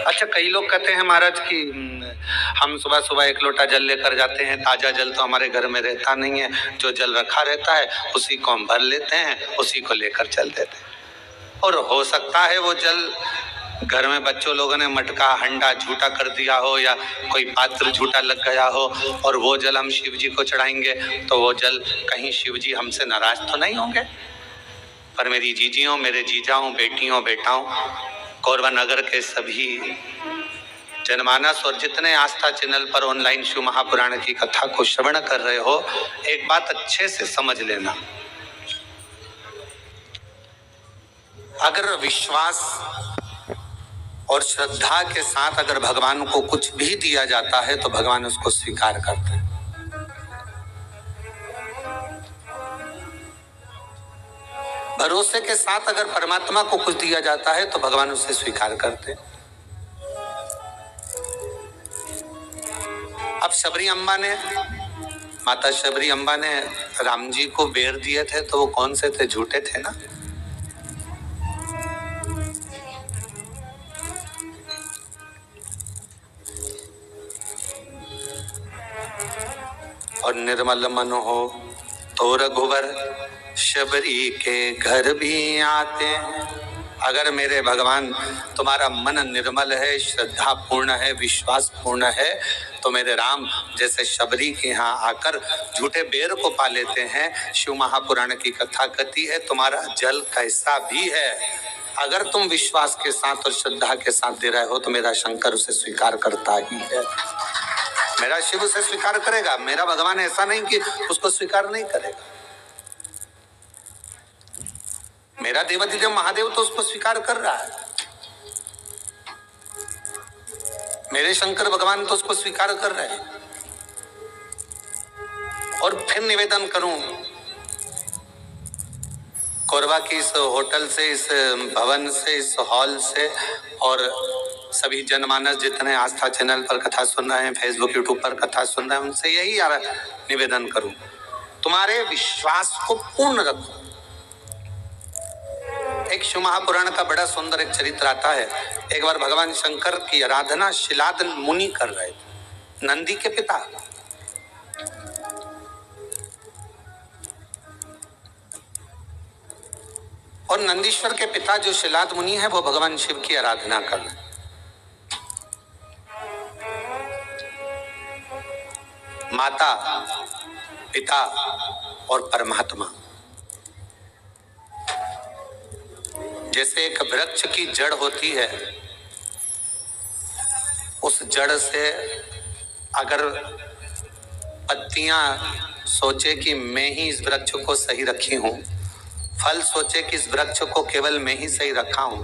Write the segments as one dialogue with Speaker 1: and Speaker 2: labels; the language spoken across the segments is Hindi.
Speaker 1: अच्छा, कई लोग कहते हैं महाराज कि हम सुबह सुबह एक लोटा जल लेकर जाते हैं, ताजा जल तो हमारे घर में रहता नहीं है, जो जल रखा रहता है उसी को हम भर लेते हैं, उसी को लेकर चल देते हैं। और हो सकता है वो जल घर में बच्चों लोगों ने मटका हंडा झूठा कर दिया हो या कोई पात्र झूठा लग गया हो, और वो जल हम शिव जी को चढ़ाएंगे तो वो जल कहीं शिव जी हमसे नाराज तो नहीं होंगे। पर मेरी जीजियों, मेरे जीजाओं, बेटियों, बेटाओं, कोरबा नगर के सभी जनमानस और जितने आस्था चैनल पर ऑनलाइन शिव महापुराण की कथा को श्रवण कर रहे हो, एक बात अच्छे से समझ लेना। अगर विश्वास और श्रद्धा के साथ अगर भगवान को कुछ भी दिया जाता है तो भगवान उसको स्वीकार करते हैं। भरोसे के साथ अगर परमात्मा को कुछ दिया जाता है तो भगवान उसे स्वीकार करते हैं। अब शबरी अम्बा ने, माता शबरी अम्बा ने राम जी को बेर दिए थे तो वो कौन से थे? झूठे थे ना। और निर्मल मन हो तो रघुवर शबरी के घर भी आते हैं। अगर मेरे भगवान तुम्हारा मन निर्मल है, श्रद्धा पूर्ण है, विश्वास पूर्ण है, तो मेरे राम जैसे शबरी के यहाँ आकर झूठे बेर को पा लेते हैं। शिव महापुराण की कथा कहती है तुम्हारा जल कैसा भी है, अगर तुम विश्वास के साथ और श्रद्धा के साथ दे रहे हो तो मेरा शंकर उसे स्वीकार करता ही है। मेरा शिव उसे स्वीकार करेगा। मेरा भगवान ऐसा नहीं कि उसको स्वीकार नहीं करेगा। मेरा देवाधिदेव महादेव तो उसको स्वीकार कर रहा है। मेरे शंकर भगवान तो उसको स्वीकार कर रहे हैं। और फिर निवेदन करूं, कोरबा की इस होटल से, इस भवन से, इस हॉल से और सभी जनमानस जितने आस्था चैनल पर कथा सुन रहे हैं, फेसबुक यूट्यूब पर कथा सुन रहे हैं, उनसे यही निवेदन करूं, तुम्हारे विश्वास को पूर्ण रखो। एक शिव महापुराण का बड़ा सुंदर एक चरित्र आता है। एक बार भगवान शंकर की आराधना शिलाद मुनि कर रहे थे, नंदी के पिता। और नंदीश्वर के पिता जो शिलाद मुनि है वो भगवान शिव की आराधना कर रहे हैं। माता, पिता और परमात्मा, जैसे एक वृक्ष की जड़ होती है, उस जड़ से अगर पत्तियां सोचे कि मैं ही इस वृक्ष को सही रखी हूं, फल सोचे कि इस वृक्ष को केवल मैं ही सही रखा हूं,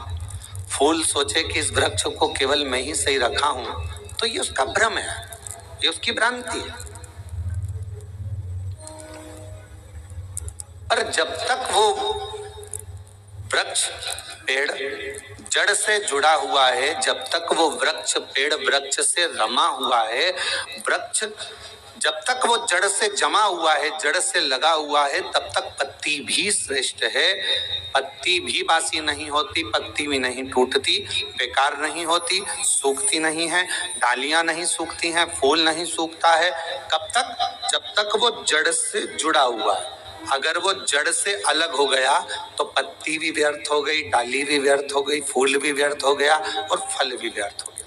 Speaker 1: फूल सोचे कि इस वृक्ष को केवल मैं ही सही रखा हूं, तो ये उसका भ्रम है, ये उसकी भ्रांति है। पर जब तक वो वृक्ष पेड़ जड़ से जुड़ा हुआ है, जब तक वो वृक्ष पेड़ वृक्ष से रमा हुआ है, वृक्ष जब तक वो जड़ से जमा हुआ है, जड़ से लगा हुआ है, तब तक पत्ती भी श्रेष्ठ है। पत्ती भी बासी नहीं होती, पत्ती भी नहीं टूटती, बेकार नहीं होती, सूखती नहीं है, डालियां नहीं सूखती हैं, फूल नहीं सूखता है। कब तक? जब तक वो जड़ से जुड़ा हुआ है। अगर वो जड़ से अलग हो गया तो पत्ती भी व्यर्थ हो गई, डाली भी व्यर्थ हो गई, फूल भी व्यर्थ हो गया और फल भी व्यर्थ हो गया।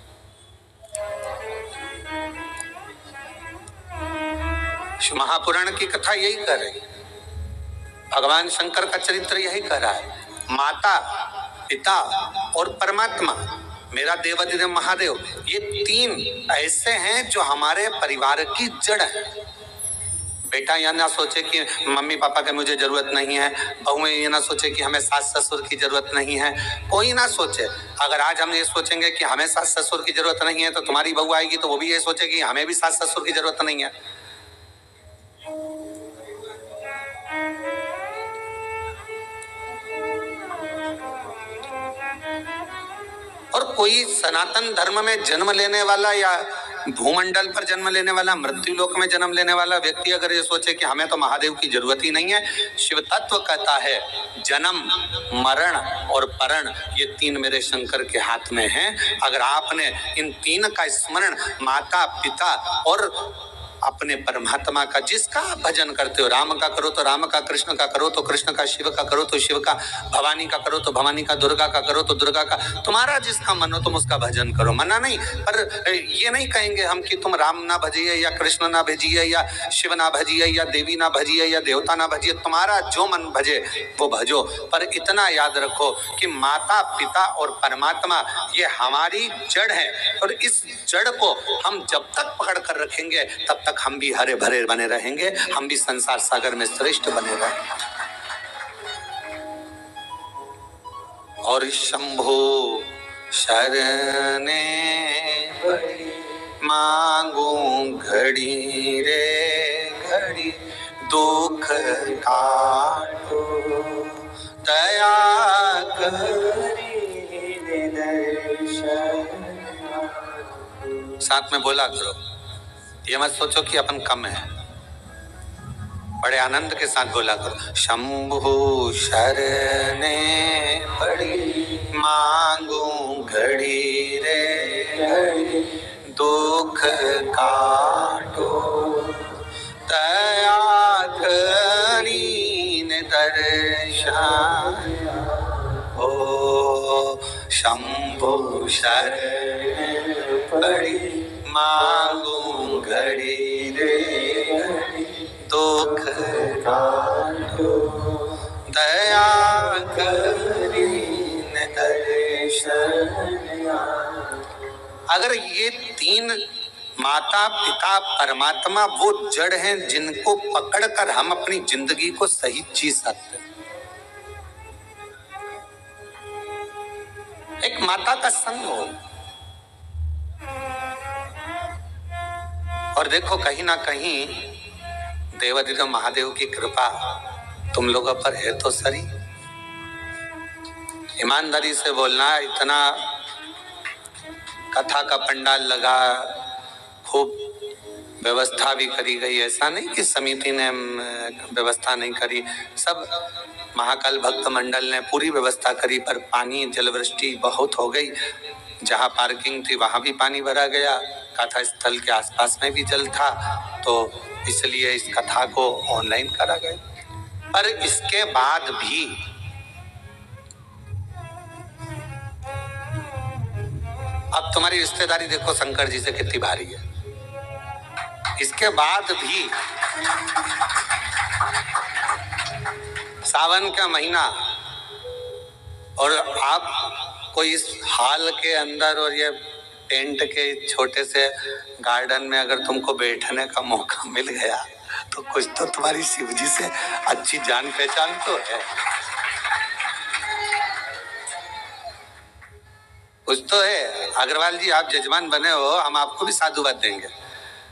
Speaker 1: महापुराण की कथा यही कर रही, भगवान शंकर का चरित्र यही कर रहा है। माता, पिता और परमात्मा, मेरा देवाधिदेव महादेव, ये तीन ऐसे हैं जो हमारे परिवार की जड़ है। बेटा यह ना सोचे कि मम्मी पापा की मुझे जरूरत नहीं है, बहुएं ये ना सोचे कि हमें सास ससुर की जरूरत नहीं है, कोई ना सोचे। अगर आज हम ये सोचेंगे कि हमें सास ससुर की जरूरत नहीं है तो तुम्हारी बहू आएगी तो वो भी ये सोचेगी हमें भी सास ससुर की जरूरत नहीं है। और कोई सनातन धर्म में जन्म लेने वाला या भूमंडल पर जन्म लेने वाला, मृत्यु लोक में जन्म लेने वाला व्यक्ति अगर ये सोचे कि हमें तो महादेव की जरूरत ही नहीं है, शिव तत्व कहता है जन्म, मरण और परण ये तीन मेरे शंकर के हाथ में हैं। अगर आपने इन तीन का स्मरण माता पिता और अपने परमात्मा का, जिसका आप भजन करते हो, राम का करो तो राम का, कृष्ण का करो तो कृष्ण का, शिव का करो तो शिव का, भवानी का करो तो भवानी का, दुर्गा का करो तो दुर्गा का, तुम्हारा जिसका मन हो तुम उसका भजन करो, मना नहीं। पर ये नहीं कहेंगे हम कि तुम राम ना भजिए या कृष्ण ना भजिए या शिव ना भजिए या देवी ना भजिए या देवता ना भजिए, तुम्हारा जो मन भजे वो भजो। पर इतना याद रखो कि माता पिता और परमात्मा ये हमारी जड़ है, और इस जड़ को हम जब तक पकड़ कर रखेंगे तब तक हम भी हरे भरे बने रहेंगे, हम भी संसार सागर में श्रेष्ठ बने रहेंगे। और शंभो शरणे मांगू घड़ी रे घड़ी, दुख काटो दया करी दर्शन। साथ में बोला करो, ये मत सोचो कि अपन कम है, बड़े आनंद के साथ बोला करो। शंभु शरणे पड़ी मांगू घड़ी रे घड़ी, दुख काटो दया करीन दर्शन। ओ शंभु शरणे पड़ी मांगू घड़ी रे दुख काटो दया करीन दर्शन। अगर ये तीन माता पिता परमात्मा वो जड़ हैं जिनको पकड़कर हम अपनी जिंदगी को सही जी सकते हैं। एक माता का संग हो, और देखो कहीं ना कहीं देवाधिदेव महादेव की कृपा तुम लोगों पर है तो सही। ईमानदारी से बोलना, इतना कथा का पंडाल लगा, खूब व्यवस्था भी करी गई, ऐसा नहीं कि समिति ने व्यवस्था नहीं करी, सब महाकाल भक्त मंडल ने पूरी व्यवस्था करी, पर पानी जलवृष्टि बहुत हो गई। जहाँ पार्किंग थी वहां भी पानी भरा गया, कथा स्थल के आसपास में भी जल था, तो इसलिए इस कथा को ऑनलाइन करा गया। पर इसके बाद भी अब तुम्हारी रिश्तेदारी देखो शंकर जी से कितनी भारी है। इसके बाद भी सावन का महीना और आप कोई इस हाल के अंदर और ये टेंट के छोटे से गार्डन में अगर तुमको बैठने का मौका मिल गया तो कुछ तो तुम्हारी शिव जी से अच्छी जान पहचान तो है, कुछ तो है। अग्रवाल जी आप जजमान बने हो, हम आपको भी साधुवाद देंगे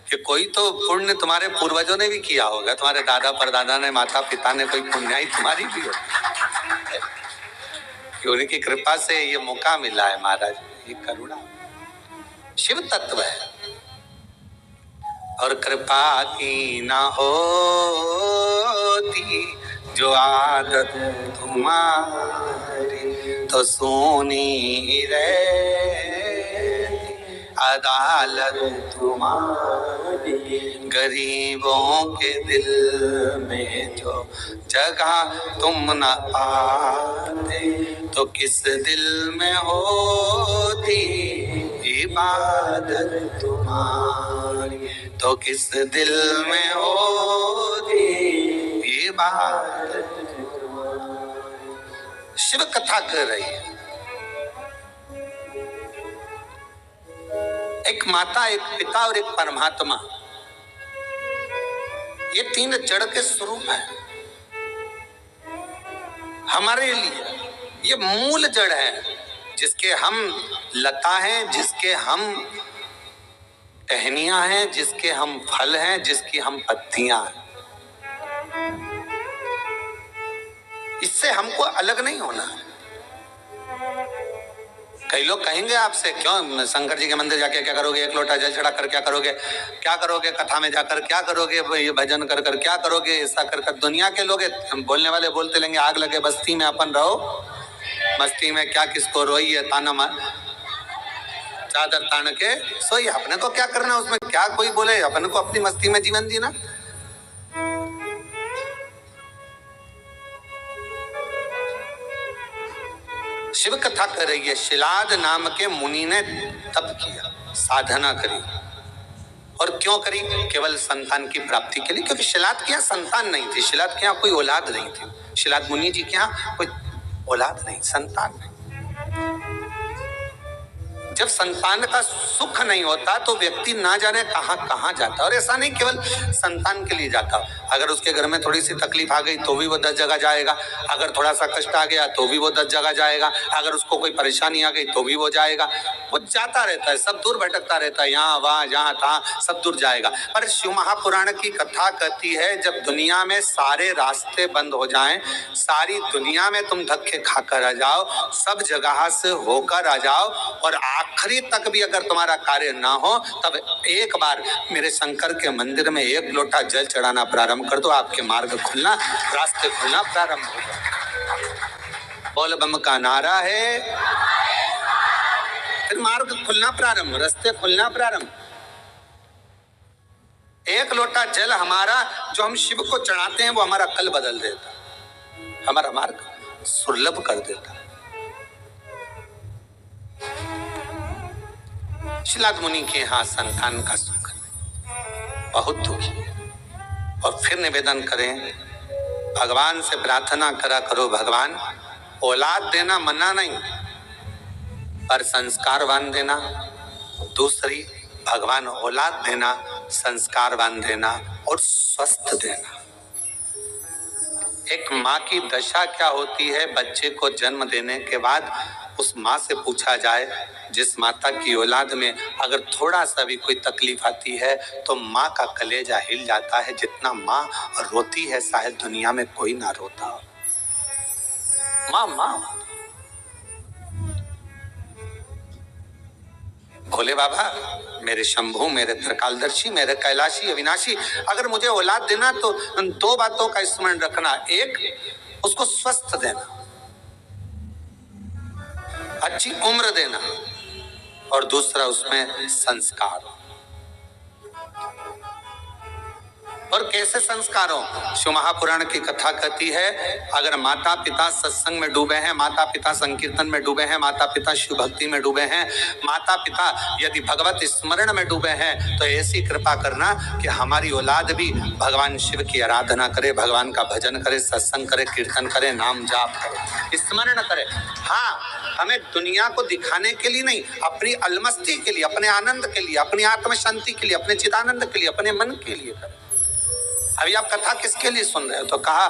Speaker 1: कि कोई तो पुण्य तुम्हारे पूर्वजों ने भी किया होगा, तुम्हारे दादा परदादा ने, माता पिता ने, कोई पुण्याई तुम्हारी भी होगी, कि उनकी कृपा से ये मौका मिला है। महाराज ये करुणा शिव तत्व है, और कृपा की ना होती जो आदत तुम्हारी, तो सोनी रहती अदालत तुम्हारी। गरीबों के दिल में जो जगह तुम न पाते, तो किस दिल में होती इबादत तुम्हारी, तो किस दिल में होती इबादत तुम्हारी। शिव कथा कर रही है, एक माता, एक पिता और एक परमात्मा, ये तीन जड़ के स्वरूप हैं हमारे लिए। ये मूल जड़ है जिसके हम लता हैं, जिसके हम टहनियां हैं, जिसके हम फल हैं, जिसकी हम पत्तियां हैं। इससे हमको अलग नहीं होना है। कई लोग कहेंगे आपसे, क्यों शंकर जी के मंदिर जाके क्या करोगे, एक लोटा जल चढ़ा कर क्या करोगे, क्या करोगे कथा में जाकर, क्या करोगे ये भजन कर कर, क्या करोगे ऐसा कर कर। दुनिया के लोग बोलने वाले बोलते लेंगे, आग लगे बस्ती में अपन रहो मस्ती में, क्या किसको रोई है ताना मार चादर तान के सोई। अपने को क्या करना उसमें, क्या कोई बोले, अपन को अपनी मस्ती में जीवन जीना। शिव कथा कर रही है, शिलाद नाम के मुनि ने तप किया, साधना करी। और क्यों करी? केवल संतान की प्राप्ति के लिए, क्योंकि शिलाद के यहाँ संतान नहीं थी, शिलाद के यहाँ कोई औलाद नहीं थी, शिलाद मुनि जी के यहाँ कोई औलाद नहीं, संतान नहीं। जब संतान का सुख नहीं होता तो व्यक्ति ना जाने कहां कहां जाता। और ऐसा नहीं केवल संतान के लिए जाता, अगर उसके घर में थोड़ी सी तकलीफ आ गई तो भी वो 10 जगह जाएगा, अगर थोड़ा सा कष्ट आ गया तो भी वो 10 जगह जाएगा, अगर उसको कोई परेशानी आ गई तो भी वो जाएगा। वो जाता रहता है, सब दूर भटकता रहता है, यहाँ वहां जहाँ तहाँ सब दूर जाएगा। पर शिव महापुराण की कथा कहती है, जब दुनिया में सारे रास्ते बंद हो जाएं, सारी दुनिया में तुम धक्के खाकर आ जाओ, सब जगह से होकर आ जाओ, और आखिरी तक भी अगर तुम्हारा कार्य ना हो, तब एक बार मेरे शंकर के मंदिर में एक लोटा जल चढ़ाना प्रारंभ कर दो, आपके मार्ग खुलना, रास्ते खुलना प्रारंभ हो जाए। बोल बम का नारा है, फिर मार्ग खुलना प्रारंभ, रास्ते खुलना प्रारंभ। एक लोटा जल हमारा जो हम शिव को चढ़ाते हैं, वो हमारा कल बदल देता, हमारा मार्ग सुलभ कर देता। शिलाद मुनि के यहाँ संतान का सुख बहुत दुखी है। और फिर निवेदन करें, भगवान से प्रार्थना करा करो, भगवान औलाद देना मना नहीं, पर संस्कारवान देना। दूसरी, भगवान औलाद देना, संस्कारवान देना और स्वस्थ देना। एक माँ की दशा क्या होती है, बच्चे को जन्म देने के बाद उस माँ से पूछा जाए, जिस माता की औलाद में अगर थोड़ा सा भी कोई तकलीफ आती है तो माँ का कलेजा हिल जाता है। जितना माँ रोती है शायद दुनिया में कोई ना रोता हो। माँ माँ। भोले बाबा, मेरे शंभू, मेरे त्रिकालदर्शी, मेरे कैलाशी अविनाशी, अगर मुझे औलाद देना तो 2 बातों का स्मरण रखना। एक, उसको स्वस्थ देना, अच्छी उम्र देना, और दूसरा उसमें संस्कार। और कैसे संस्कार हो? शिव महापुराण की कथा कहती है, अगर माता पिता सत्संग में डूबे हैं, माता पिता संकीर्तन में डूबे हैं, माता पिता शिव भक्ति में डूबे हैं, माता पिता यदि भगवत स्मरण में डूबे हैं, तो ऐसी कृपा करना कि हमारी औलाद भी भगवान शिव की आराधना करे, भगवान का भजन करे, सत्संग करे, कीर्तन करे, नाम जाप करे, स्मरण करे। हाँ, हमें दुनिया को दिखाने के लिए नहीं, अपनी अलमस्ती के लिए, अपने आनंद के लिए, अपनी आत्म शांति के लिए, अपने चिदानंद के लिए, अपने मन के लिए करें। अभी आप कथा किसके लिए सुन रहे हो? तो कहा,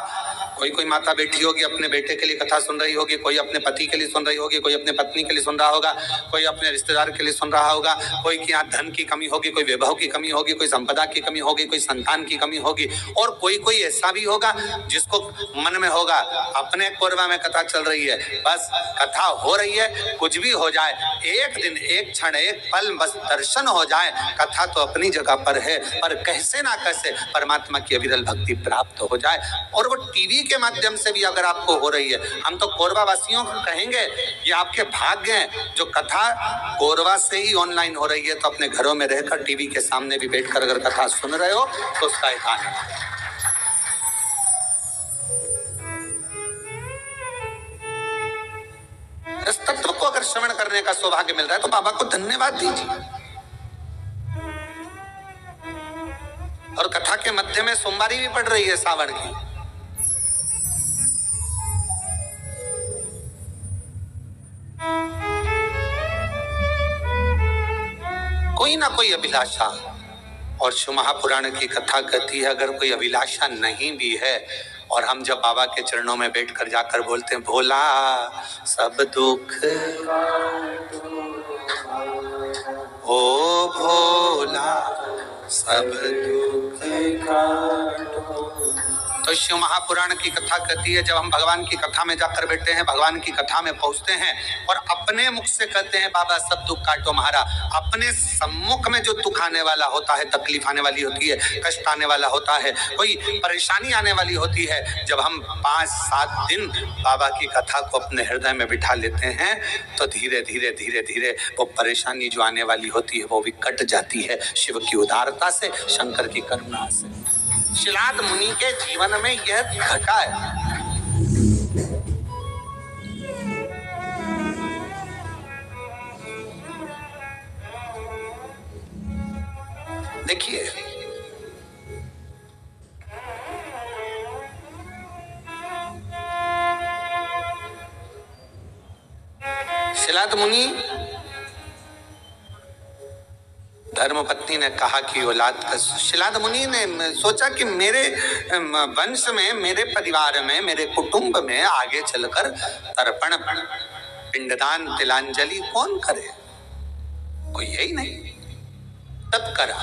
Speaker 1: कोई माता बैठी होगी अपने बेटे के लिए कथा सुन रही होगी, कोई अपने पति के लिए सुन रही होगी, कोई अपने पत्नी के लिए सुन रहा होगा, कोई अपने रिश्तेदार के लिए सुन रहा होगा, कोई के यहाँ धन की कमी होगी, कोई वैभव की कमी होगी, कोई संपदा की कमी होगी, कोई संतान की कमी होगी, और कोई ऐसा भी होगा जिसको मन में होगा अपने कोरबा में कथा चल रही है, बस कथा हो रही है, कुछ भी हो जाए, एक दिन, एक क्षण, एक पल बस दर्शन हो जाए, कथा तो अपनी जगह पर है, पर कैसे ना कैसे परमात्मा की अविरल भक्ति प्राप्त हो जाए। और वो टीवी के माध्यम से भी अगर आपको हो रही है, हम तो कोरबा वासियों को कहेंगे, ये आपके भाग्य हैं जो कथा कोरबा से ही ऑनलाइन हो रही है, तो अपने घरों में रहकर टीवी के सामने भी बैठकर अगर कथा सुन रहे हो तो उसका एक आनंद। इस तत्व को अगर श्रवण करने का सौभाग्य मिल रहा है तो बाबा को धन्यवाद दीजिए। और कथा के मध्य में सोमवारी भी पड़ रही है सावन की। कोई ना कोई अभिलाषा, और शिव महापुराण की कथा कहती है, अगर कोई अभिलाषा नहीं भी है और हम जब बाबा के चरणों में बैठकर जाकर बोलते हैं, भोला सब दुख ओ भोला सब दुख तो शिव महापुराण की कथा कहती है, जब हम भगवान की कथा में जाकर बैठते हैं, भगवान की कथा में पहुंचते हैं और अपने मुख से कहते हैं बाबा सब दुख काटो महारा। अपने सम्मुख में जो दुख आने वाला होता है, तकलीफ आने वाली होती है, कष्ट आने वाला होता है, कोई परेशानी आने वाली होती है, जब हम 5-7 दिन बाबा की कथा को अपने हृदय में बिठा लेते हैं तो धीरे धीरे धीरे धीरे वो परेशानी जो आने वाली होती है वो भी कट जाती है, शिव की उदारता से, शंकर की करुणा से। शिलाद मुनि के जीवन में यह घटा है। देखिए, शिलाद मुनि धर्मपत्नी ने कहा कि औलाद का, शिलाद मुनि ने सोचा कि मेरे वंश में, मेरे परिवार में, मेरे कुटुंब में आगे चलकर तर्पण, पिंडदान, तिलांजलि कौन करे, कोई यही नहीं। तप करा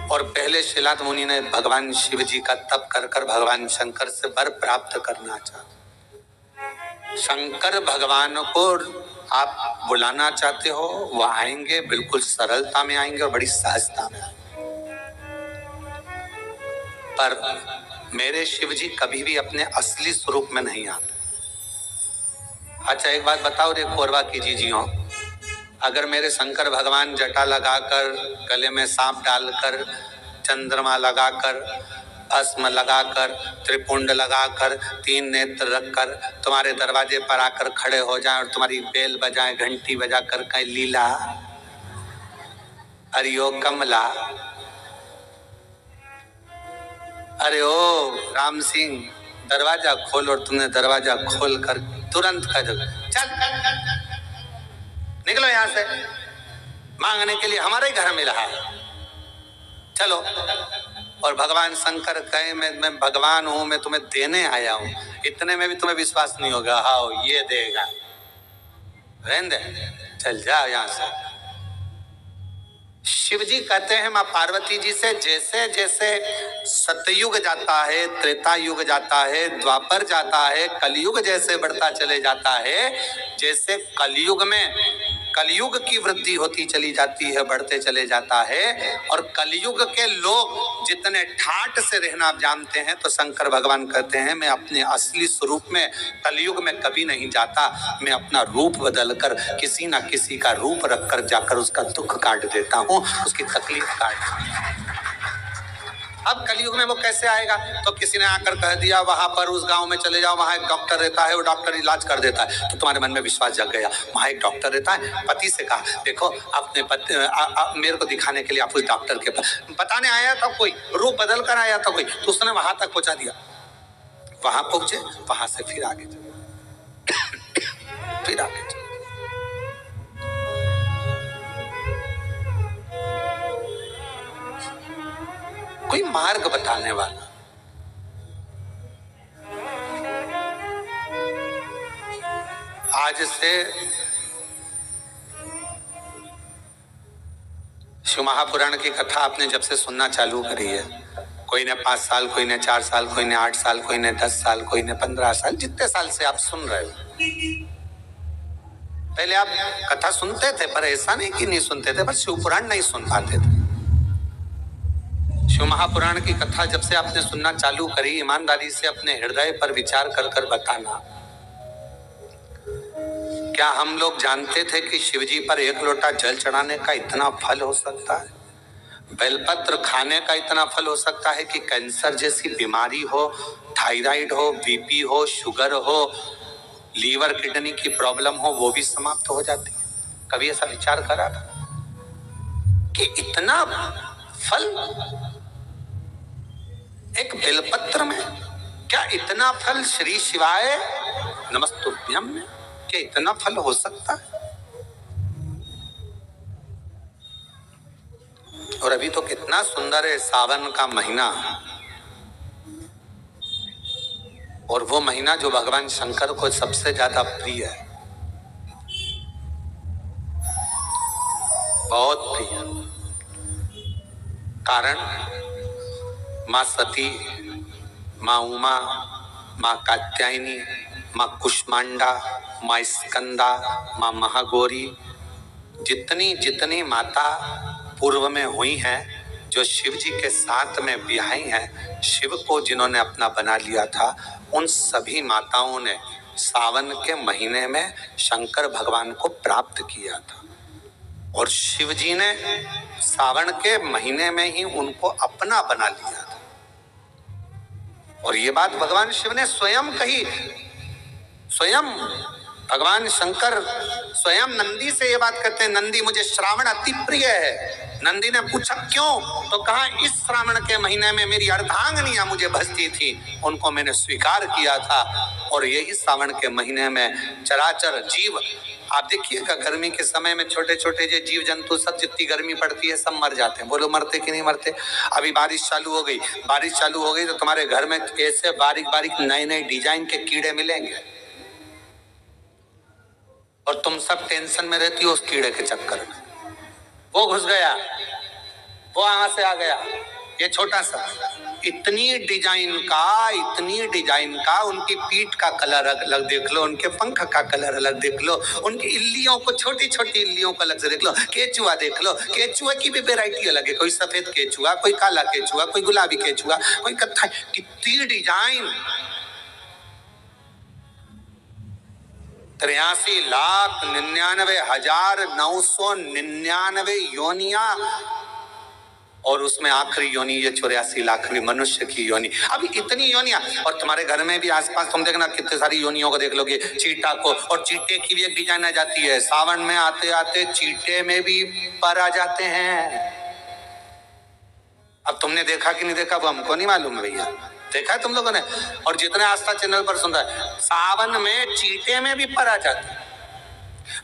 Speaker 1: और पहले शिलाद मुनि ने भगवान शिव जी का तप कर कर भगवान शंकर से वर प्राप्त करना चाहा। शंकर भगवान को आप बुलाना चाहते हो, वो आएंगे, बिल्कुल सरलता में आएंगे और बड़ी सहजता में आएंगे। पर मेरे शिव जी कभी भी अपने असली स्वरूप में नहीं आते। अच्छा एक बात बताओ रे कोरबा की जीजियों, अगर मेरे शंकर भगवान जटा लगाकर, गले में सांप डालकर, चंद्रमा लगाकर, भस्म लगाकर, त्रिपुंड लगाकर, 3 नेत्र रखकर तुम्हारे दरवाजे पर आकर खड़े हो जाएं और तुम्हारी बेल बजाएं, घंटी बजाकर कहें लीला हरिओ कमला, अरे ओ राम सिंह दरवाजा खोल, और तुमने दरवाजा खोल कर तुरंत कह दो चल निकलो यहां से, मांगने के लिए हमारे घर में रहा है, चलो। और भगवान शंकर कहे मैं भगवान हूं, मैं तुम्हें देने आया हूं। इतने में भी तुम्हें विश्वास नहीं होगा, हाँ ये देगा, रहने दे, चल जा यहां से। शिव जी कहते हैं मां पार्वती जी से, जैसे जैसे सतयुग जाता है, त्रेता युग जाता है, द्वापर जाता है, कलयुग जैसे बढ़ता चले जाता है, जैसे कलयुग की वृद्धि होती चली जाती है, बढ़ते चले जाता है, और कलयुग के लोग जितने ठाट से रहना जानते हैं, तो शंकर भगवान कहते हैं मैं अपने असली स्वरूप में कलयुग में कभी नहीं जाता, मैं अपना रूप बदलकर किसी ना किसी का रूप रखकर जाकर उसका दुख काट देता हूं, उसकी तकलीफ काट। अब कलयुग में वो कैसे आएगा, तो किसी ने आकर कह दिया वहां पर उस गांव में चले जाओ, वहां एक डॉक्टर रहता है, वो डॉक्टर इलाज कर देता है, तो तुम्हारे मन में विश्वास जग गया, वहां एक डॉक्टर रहता है। पति से कहा देखो अपने पति मेरे को दिखाने के लिए आप उस डॉक्टर के पास, बताने आया था कोई, रूप बदल कर आया था कोई, तो उसने वहां तक पहुंचा दिया, वहां पहुंचे, वहां से फिर आगे फिर आगे कोई मार्ग बताने वाला। आज से शिव महापुराण की कथा आपने जब से सुनना चालू करी है, कोई ने 5 साल, कोई ने 4 साल, कोई ने 8 साल, कोई ने 10 साल, कोई ने 15 साल, जितने साल से आप सुन रहे हो, पहले आप कथा सुनते थे, पर ऐसा नहीं कि नहीं सुनते थे, पर शिव पुराण नहीं सुन पाते थे। शिव महापुराण की कथा जब से आपने सुनना चालू करी, ईमानदारी से अपने हृदय पर विचार कर कर बताना, क्या हम लोग जानते थे कि शिवजी पर 1 लोटा जल चढ़ाने का इतना फल हो सकता है, बेलपत्र खाने का इतना फल हो सकता है कि कैंसर जैसी बीमारी हो, थायराइड हो, बीपी हो, शुगर हो, लीवर किडनी की प्रॉब्लम हो, वो भी समाप्त हो जाती है। कभी ऐसा विचार करा था कि इतना फल एक बेलपत्र में, क्या इतना फल श्री शिवाय नमस्तुभ्यम में, क्या इतना फल हो सकता है? और अभी तो कितना सुंदर है सावन का महीना, और वो महीना जो भगवान शंकर को सबसे ज्यादा प्रिय है, बहुत प्रिय। कारण माँ सती, माँ उमा, माँ कात्यायनी, माँ कुष्मांडा, माँ स्कंदा, माँ महागौरी, जितनी जितनी माता पूर्व में हुई हैं, जो शिव जी के साथ में ब्याही हैं, शिव को जिन्होंने अपना बना लिया था, उन सभी माताओं ने सावन के महीने में शंकर भगवान को प्राप्त किया था और शिव जी ने सावन के महीने में ही उनको अपना बना लिया था। और ये बात भगवान शिव ने स्वयं कही। स्वयं भगवान शंकर स्वयं नंदी से ये बात कहते हैं, नंदी मुझे श्रावण अति प्रिय है। नंदी ने पूछा क्यों, तो कहा इस श्रावण के महीने में मेरी अर्धांगिनियां मुझे भजती थी, उनको मैंने स्वीकार किया था और यही श्रावण के महीने में चराचर जीव, आप देखिएगा गर्मी के समय में छोटे छोटे जो जीव जंतु सब, जितनी गर्मी पड़ती है सब मर जाते हैं। बोलो मरते कि नहीं मरते? अभी बारिश चालू हो गई, बारिश चालू हो गई तो तुम्हारे घर में ऐसे बारीक बारीक नए नए डिजाइन के कीड़े मिलेंगे और तुम सब टेंशन में रहती हो उस कीड़े के चक्कर में। वो घुस गया, वो यहाँ से आ गया, ये छोटा सा, इतनी डिजाइन का, उनकी पीठ का कलर अलग देख लो, उनके पंख का कलर अलग देख लो, उनकी इल्लियों को, छोटी छोटी इल्लियों को अलग से देख लो, केचुआ देख लो, केचुआ की भी वैरायटी अलग है, कोई सफेद केचुआ, कोई काला केचुआ, कोई गुलाबी केचुआ, कोई कत्था, कितनी डिजाइन। 83,99,999 योनिया और उसमें आखिरी योनि ये 84 लाखवीं मनुष्य की योनि। अभी इतनी योनियां, और तुम्हारे घर में भी आसपास तुम देखना कितनी सारी योनियों को देख लोगे, चीटा को, और चीटे की भी एक डिजाइन आ जाती है। सावन में आते आते चीटे में भी पर आ जाते हैं। अब तुमने देखा कि नहीं देखा वो हमको नहीं मालूम भैया, देखा है तुम लोगों ने? और जितने आस्था चैनल पर सुन रहा है, सावन में चीटे में भी पर आ जाते हैं।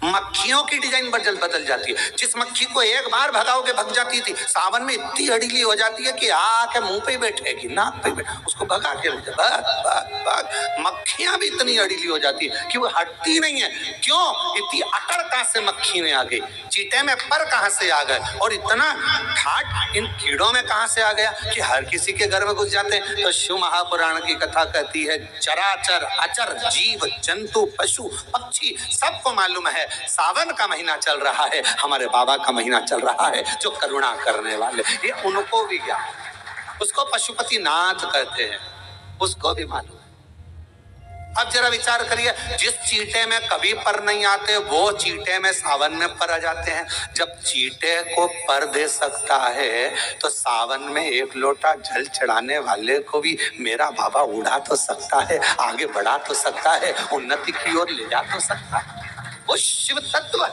Speaker 1: मक्खियों की डिजाइन बदल जाती है। जिस मक्खी को एक बार भगाओगे भग जाती थी, सावन में इतनी अड़ीली हो जाती है कि आके मुंह पे बैठेगी, नाक पे बैठे, उसको भगा के भाग। मक्खियां भी इतनी अड़ीली हो जाती है कि वो हटती नहीं है। क्यों? इतनी अकड़ कहां से मक्खी में आ गई? चीटे में पर कहां से आ गए? और इतना ठाट इन कीड़ों में कहां से आ गया कि हर किसी के घर में घुस जाते हैं। तो शिव महापुराण की कथा कहती है, चराचर अचर जीव जंतु पशु पक्षी सबको मालूम है सावन का महीना चल रहा है, हमारे बाबा का महीना चल रहा है जो करुणा करने वाले, ये उनको भी ज्ञान, उसको पशुपति नाथ कहते हैं, उसको भी मालूम है। अब जरा विचार करिए, जिस चीटे में कभी पर नहीं आते वो चीटे में सावन में पर आ जाते हैं। जब चीटे को पर दे सकता है तो सावन में एक लोटा जल चढ़ाने वाले को भी मेरा बाबा उड़ा तो सकता है, आगे बढ़ा तो सकता है, उन्नति की ओर ले जा तो सकता है। वो शिव तत्व है।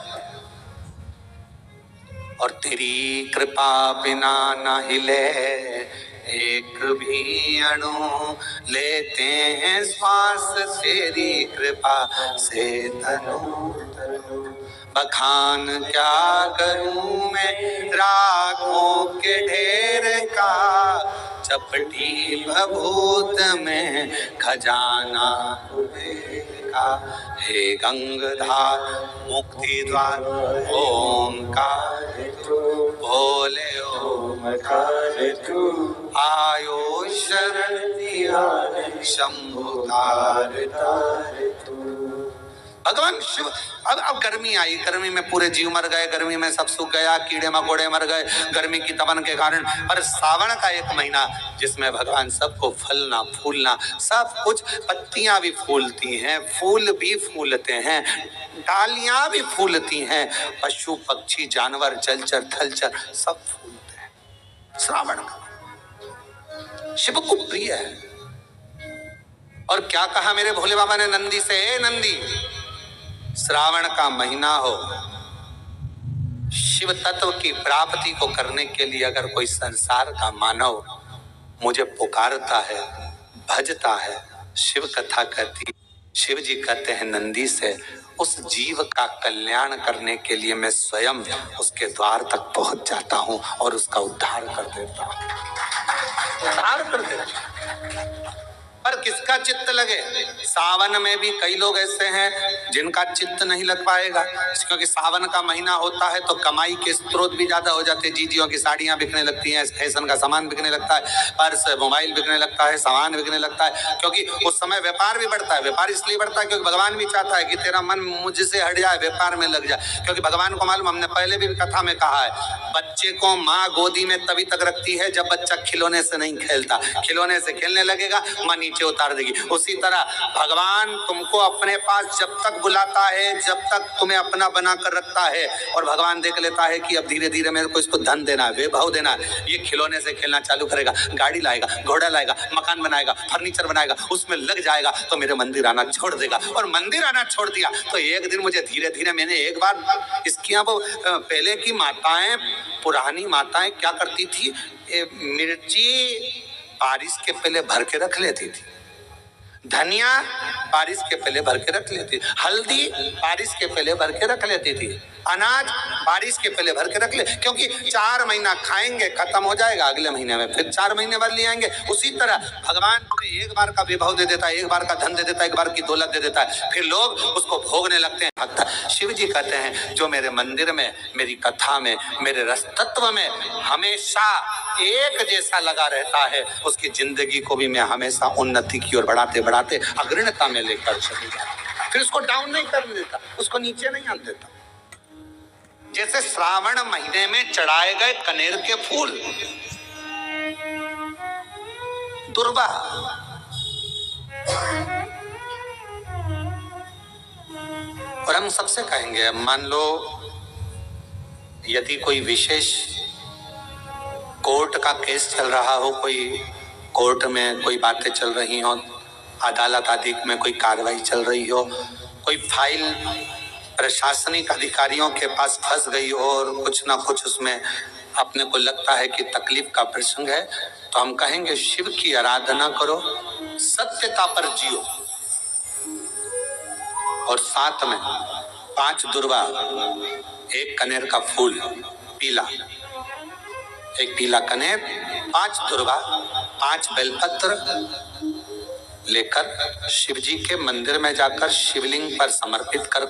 Speaker 1: और तेरी कृपा बिना न हिले एक भी अणु, लेते हैं श्वास तेरी कृपा से तनु। बखान क्या करूं मैं राखों के ढेर का, चपटी भभूत में खजाना का। हे गंगाधार मुक्ति द्वार ओंकार बोले ओमकार तू, आयो शरण शंभु तार तू। भगवान शिव, अब गर्मी आई, गर्मी में पूरे जीव मर गए, गर्मी में सब सूख गया, कीड़े मकोड़े मर गए गर्मी की तपन के कारण। पर सावन का एक महीना जिसमें भगवान सबको फलना फूलना सब कुछ, पत्तियां भी फूलती हैं, फूल भी फूलते हैं, डालियां भी फूलती हैं, पशु पक्षी जानवर जलचर थलचर सब फूलते हैं। श्रावण का शिव को प्रिय है। और क्या कहा मेरे भोले बाबा ने नंदी से, ए नंदी, श्रावण का महीना हो, शिव तत्व की प्राप्ति को करने के लिए अगर कोई संसार का मानव मुझे पुकारता है, भजता है, शिव कथा कहती, शिव जी कहते हैं नंदी से, उस जीव का कल्याण करने के लिए मैं स्वयं उसके द्वार तक पहुंच जाता हूं और उसका उद्धार कर देता हूं, उद्धार कर देता हूं। पर किसका चित्त लगे? सावन में भी कई लोग ऐसे हैं जिनका चित्त नहीं लग पाएगा, क्योंकि सावन का महीना होता है तो कमाई के स्रोत भी ज्यादा हो जाते हैं। जीजियों की साड़ियां बिकने लगती हैं, फैशन का सामान बिकने लगता है, पर्स मोबाइल बिकने लगता है, सामान बिकने लगता है, क्योंकि उस समय व्यापार भी बढ़ता है। व्यापार इसलिए बढ़ता है क्योंकि भगवान भी चाहता है कि तेरा मन मुझसे हट जाए, व्यापार में लग जाए। क्योंकि भगवान को मालूम, हमने पहले भी कथा में कहा है, बच्चे को माँ गोदी में तभी तक रखती है जब बच्चा खिलौने से नहीं खेलता। खिलौने से खेलने लगेगा, माँ नीचे उतार देगी। उसी तरह भगवान तुमको अपने पास जब तक बुलाता है, जब तक तुम्हें अपना बना कर रखता है, और भगवान देख लेता है कि अब धीरे धीरे मेरे को इसको धन देना है, वैभव देना है, ये खिलौने से खेलना चालू करेगा, गाड़ी लाएगा, घोड़ा लाएगा, मकान बनाएगा, फर्नीचर बनाएगा, उसमें लग जाएगा, तो मेरे मंदिर आना छोड़ देगा। और मंदिर आना छोड़ दिया तो एक दिन मुझे धीरे धीरे, मैंने एक बार इसकी वो पहले की माताएं, पुरानी माताएं क्या करती थी, मिर्ची बारिश के पहले भर के रख लेती थी, धनिया बारिश के पहले भर के रख लेती, हल्दी बारिश के पहले भर के रख लेती थी, अनाज बारिश के पहले भर के रख ले, क्योंकि 4 महीना खाएंगे, खत्म हो जाएगा, अगले महीने में फिर 4 महीने बाद ले आएंगे। उसी तरह भगवान तुम्हें एक बार का विभव दे देता है, एक बार का धन दे देता है, एक बार की दौलत दे देता है, फिर लोग उसको भोगने लगते हैं। शिव जी कहते हैं, जो मेरे मंदिर में, मेरी कथा में, मेरे रस तत्व में हमेशा एक जैसा लगा रहता है, उसकी जिंदगी को भी मैं हमेशा उन्नति की ओर बढ़ाते बढ़ाते अग्रणता में लेकर चले जाता, फिर उसको डाउन नहीं करने देता, उसको नीचे नहीं आने देता। जैसे श्रावण महीने में चढ़ाए गए कनेर के फूल, दुर्वा, और हम सबसे कहेंगे, मान लो यदि कोई विशेष कोर्ट का केस चल रहा हो, कोई कोर्ट में कोई बातें चल रही हो, अदालत आदि में कोई कार्रवाई चल रही हो, कोई फाइल प्रशासनिक अधिकारियों के पास फंस गई हो और कुछ ना कुछ उसमें अपने को लगता है कि तकलीफ का प्रसंग है, तो हम कहेंगे शिव की आराधना करो, सत्यता पर जियो, और साथ में 5 दुर्वा, 1 कनेर का फूल पीला, 1 पीला कनेर, 5 दुर्वा, 5 बेलपत्र लेकर शिव जी के मंदिर में जाकर शिवलिंग पर समर्पित कर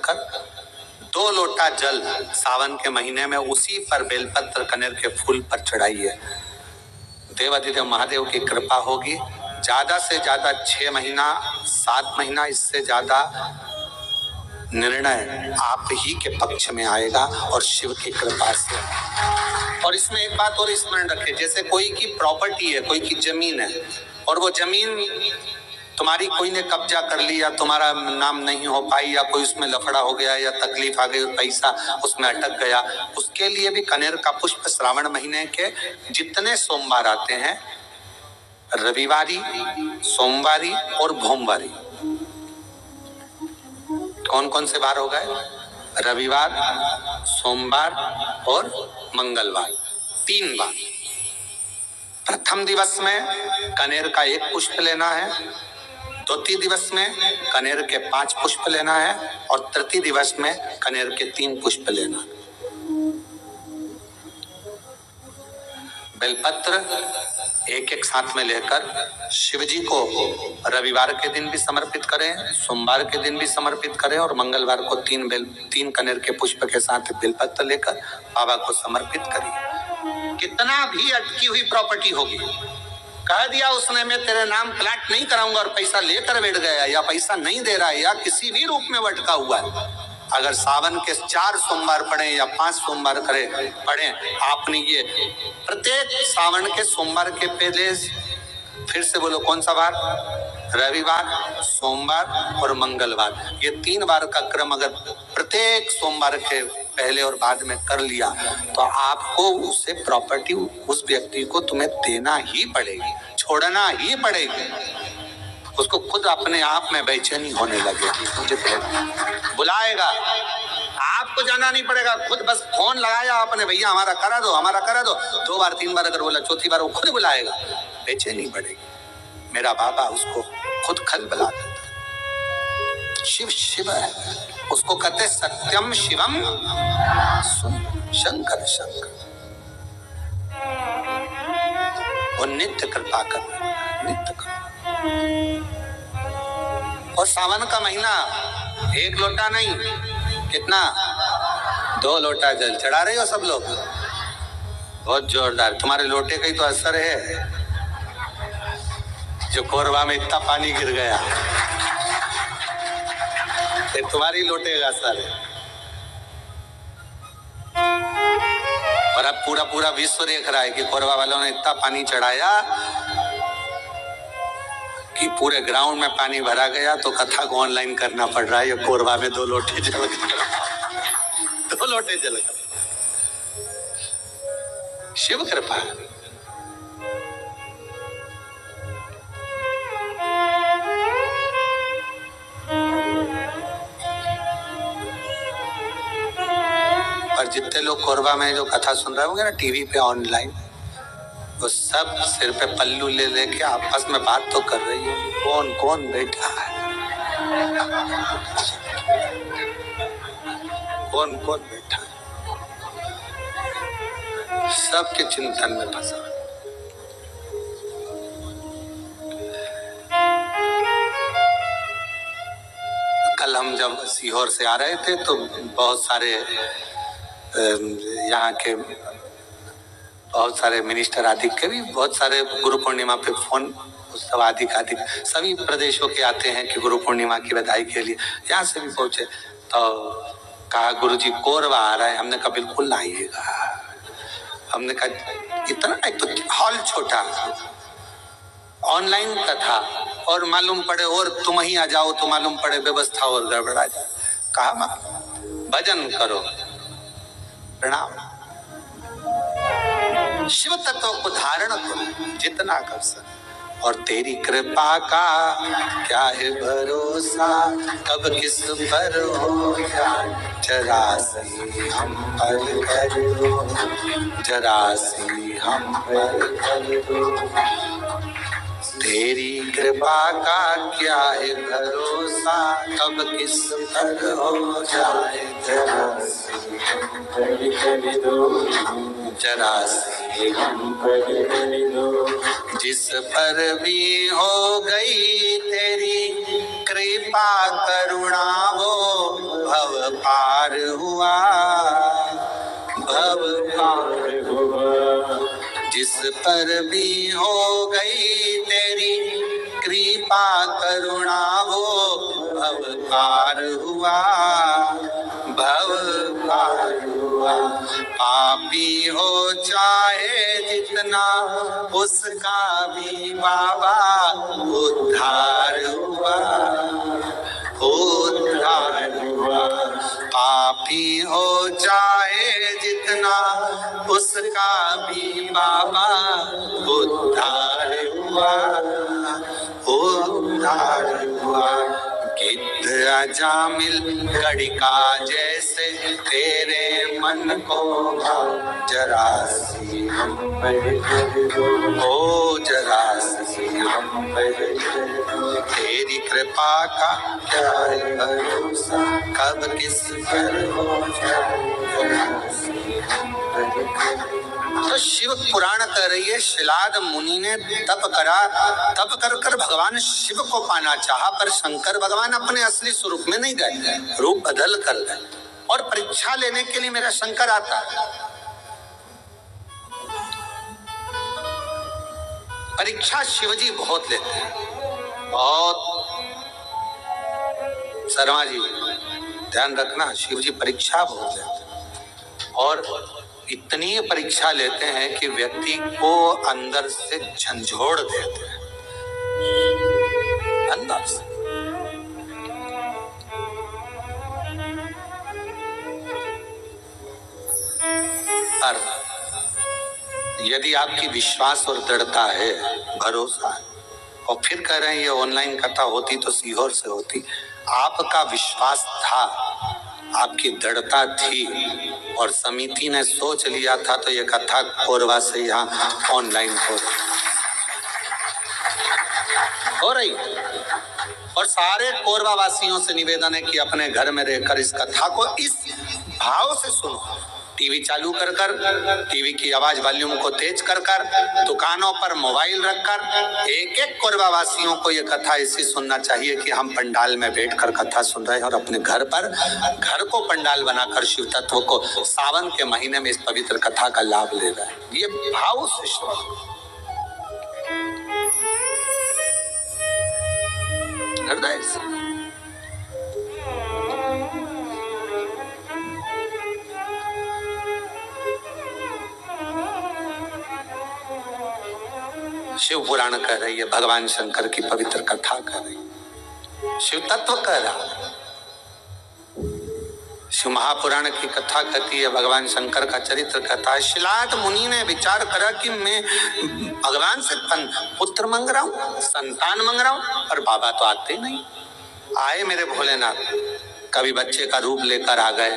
Speaker 1: 2 लोटा जल सावन के महीने में उसी पर बेलपत्र कनेर के फूल पर चढ़ाइए। देवाधिदेव महादेव की कृपा होगी। ज्यादा से ज्यादा 6 महीना 7 महीना, इससे ज्यादा निर्णय आप ही के पक्ष में आएगा और शिव की कृपा से। और इसमें एक बात और स्मरण रखें, जैसे कोई की प्रॉपर्टी है, कोई की जमीन है, और वो जमीन तुम्हारी कोई ने कब्जा कर लिया, तुम्हारा नाम नहीं हो पाई, या कोई उसमें लफड़ा हो गया, या तकलीफ आ गई, पैसा उसमें अटक गया, उसके लिए भी कनेर का पुष्प श्रावण महीने के जितने सोमवार आते हैं, रविवारी, सोमवारी और भोमवारी, कौन कौन से बार हो गए? रविवार, सोमवार और मंगलवार, 3 बार। प्रथम दिवस में कनेर का 1 पुष्प लेना है, द्वितीय दिवस में कनेर के 5 पुष्प लेना है, और तृतीय दिवस में कनेर के 3 पुष्प लेना है। बेलपत्र 1-1 साथ में लेकर शिव जी को रविवार के दिन भी समर्पित करें, सोमवार के दिन भी समर्पित करें, और मंगलवार को 3 कनेर के पुष्प के साथ बेलपत्र लेकर बाबा को समर्पित करिए। कितना भी अटकी हुई प्रॉपर्टी होगी, कह दिया उसने मैं तेरे नाम प्लाट नहीं कराऊंगा, और पैसा लेकर बैठ गया, या पैसा नहीं दे रहा है, या किसी भी रूप में अटका हुआ है, अगर सावन के 4 सोमवार पढ़े या 5 सोमवार पढ़े, आपने ये प्रत्येक सावन के सोमवार के पहले, फिर से बोलो कौन सा बार? रविवार, सोमवार और मंगलवार, ये 3 बार का क्रम अगर प्रत्येक सोमवार के पहले और बाद में कर लिया, तो आपको उससे प्रॉपर्टी, उस व्यक्ति को तुम्हें देना ही पड़ेगी, छोड़ना ही पड़ेगी। उसको खुद अपने आप में बेचैनी होने लगेगी, मुझे बुलाएगा, आपको जाना नहीं पड़ेगा, खुद बस फोन लगाया आपने, भैया हमारा करा दो, हमारा करा दो, 2 बार 3 बार अगर बोला, चौथी बार वो खुद बुलाएगा, बेचैनी बढ़ेगी। मेरा बाबा उसको खुद खल बुला देता। शिव शिव है, उसको कहते सत्यम शिवम शंकर शंकर, और नित्य कृपा कर, नित्य कृपा। और सावन का महीना एक लोटा नहीं, कितना? 2 लोटा जल चढ़ा रहे हो सब लोग? बहुत जोरदार। तुम्हारे लोटे का ही तो असर है जो कोरबा में इतना पानी गिर गया, ये तुम्हारी लोटे का असर है। और अब पूरा पूरा विश्व देख रहा है कि कोरबा वालों ने इतना पानी चढ़ाया कि पूरे ग्राउंड में पानी भरा गया, तो कथा को ऑनलाइन करना पड़ रहा है। ये कोरबा में 2 लोटे जल गए, 2 लोटे जल गए। शिव कृपा। और जितने लोग कोरबा में जो कथा सुन रहे होंगे ना टीवी पे ऑनलाइन, वो सब सिर पे पल्लू ले लेके आपस में बात तो कर रही है, कौन कौन बैठा है, कौन कौन बैठा है, सबके चिंतन में फंसा। कल हम जब सीहोर से आ रहे थे तो बहुत सारे यहाँ के बहुत सारे मिनिस्टर आदि के भी बहुत सारे गुरु पूर्णिमा पे फोन, सब आदि सभी प्रदेशों के आते हैं कि गुरु पूर्णिमा की बधाई के लिए। यहाँ से भी पहुंचे तो कहा गुरुजी कोरबा आ रहा है। हमने कहा बिल्कुल ना आइएगा। हमने कहा इतना, एक तो हॉल छोटा, ऑनलाइन कथा, और मालूम पड़े और तुम ही आ जाओ तो मालूम पड़े व्यवस्था और गड़बड़ा जाए। कहा भजन करो, प्रणाम, शिव तत्व को धारण करो जितना कर सके, और तेरी कृपा का क्या है भरोसा, कब किस पर हो जाए, जरा सी हम पर कर दो, जरा सी हम पर कर दो। तेरी कृपा का क्या है भरोसा, कब किस पर हो जाए, जरा सी हम पर कर दो, जरा सी हम पर कर दो। जिस पर भी हो गई तेरी कृपा करुणा, वो भव पार हुआ, भव पार हुआ। जिस पर भी हो गई तेरी कृपा करुणा, वो भव पार हुआ, भव पार हुआ। पापी हो चाहे जितना, उसका भी बाबा उद्धार हुआ, उद्धार हुआ। पापी हो चाहे जितना, उसका भी बाबा उद्धार हुआ, उद्धार हुआ। गिद्ध अजामिल गड़िका जैसे तेरे मन को भाव, जरा सी हम पर कर दो, ओ जरा सी हम पर कर दो। तेरी कृपा का क्या है भरोसा, कब किस पर हो जाए, जरा सी हम पर कर दो। तो शिव पुराण कह रही है, शिलाद मुनि ने तप करा, तप कर कर भगवान शिव को पाना चाहा, पर शंकर भगवान अपने असली स्वरूप में नहीं गए, रूप बदल कर गए। और परीक्षा लेने के लिए मेरा शंकर आता है। परीक्षा शिवजी बहुत लेते हैं, बहुत। शर्मा जी ध्यान रखना, शिवजी परीक्षा बहुत लेते हैं, और इतनी परीक्षा लेते हैं कि व्यक्ति को अंदर से झंझोड़ देते हैं, अंदर से। पर यदि आपकी विश्वास और दृढ़ता है, भरोसा है, और फिर कह रहे हैं ये ऑनलाइन कथा होती तो सीहोर से होती, आपका विश्वास था, आपकी दृढ़ता थी, और समिति ने सोच लिया था, तो ये कथा कोरबा से यहाँ ऑनलाइन हो रही। और सारे कोरबा वासियों से निवेदन है कि अपने घर में रहकर इस कथा को इस भाव से सुनो। टीवी चालू कर टीवी की आवाज वॉल्यूम को तेज कर दुकानों पर मोबाइल रखकर एक एक कोरबावासियों को ये कथा ऐसी सुनना चाहिए कि हम पंडाल में बैठकर कथा सुन रहे हैं और अपने घर को पंडाल बनाकर शिव तत्व को सावन के महीने में इस पवित्र कथा का लाभ ले रहे हैं। ये भाव से हृदय से शिव पुराण कह रही है, भगवान शंकर की पवित्र कथा कह रही है, शिव तत्व कह रहा है। शिव महापुराण की कथा कहती है, भगवान शंकर का चरित्र कहता है। शिलाद मुनि ने विचार करा कि मैं भगवान से पुत्र मांग रहा हूं, संतान मांग रहा हूं, और बाबा तो आते नहीं। आए मेरे भोलेनाथ, कभी बच्चे का रूप लेकर आ गए,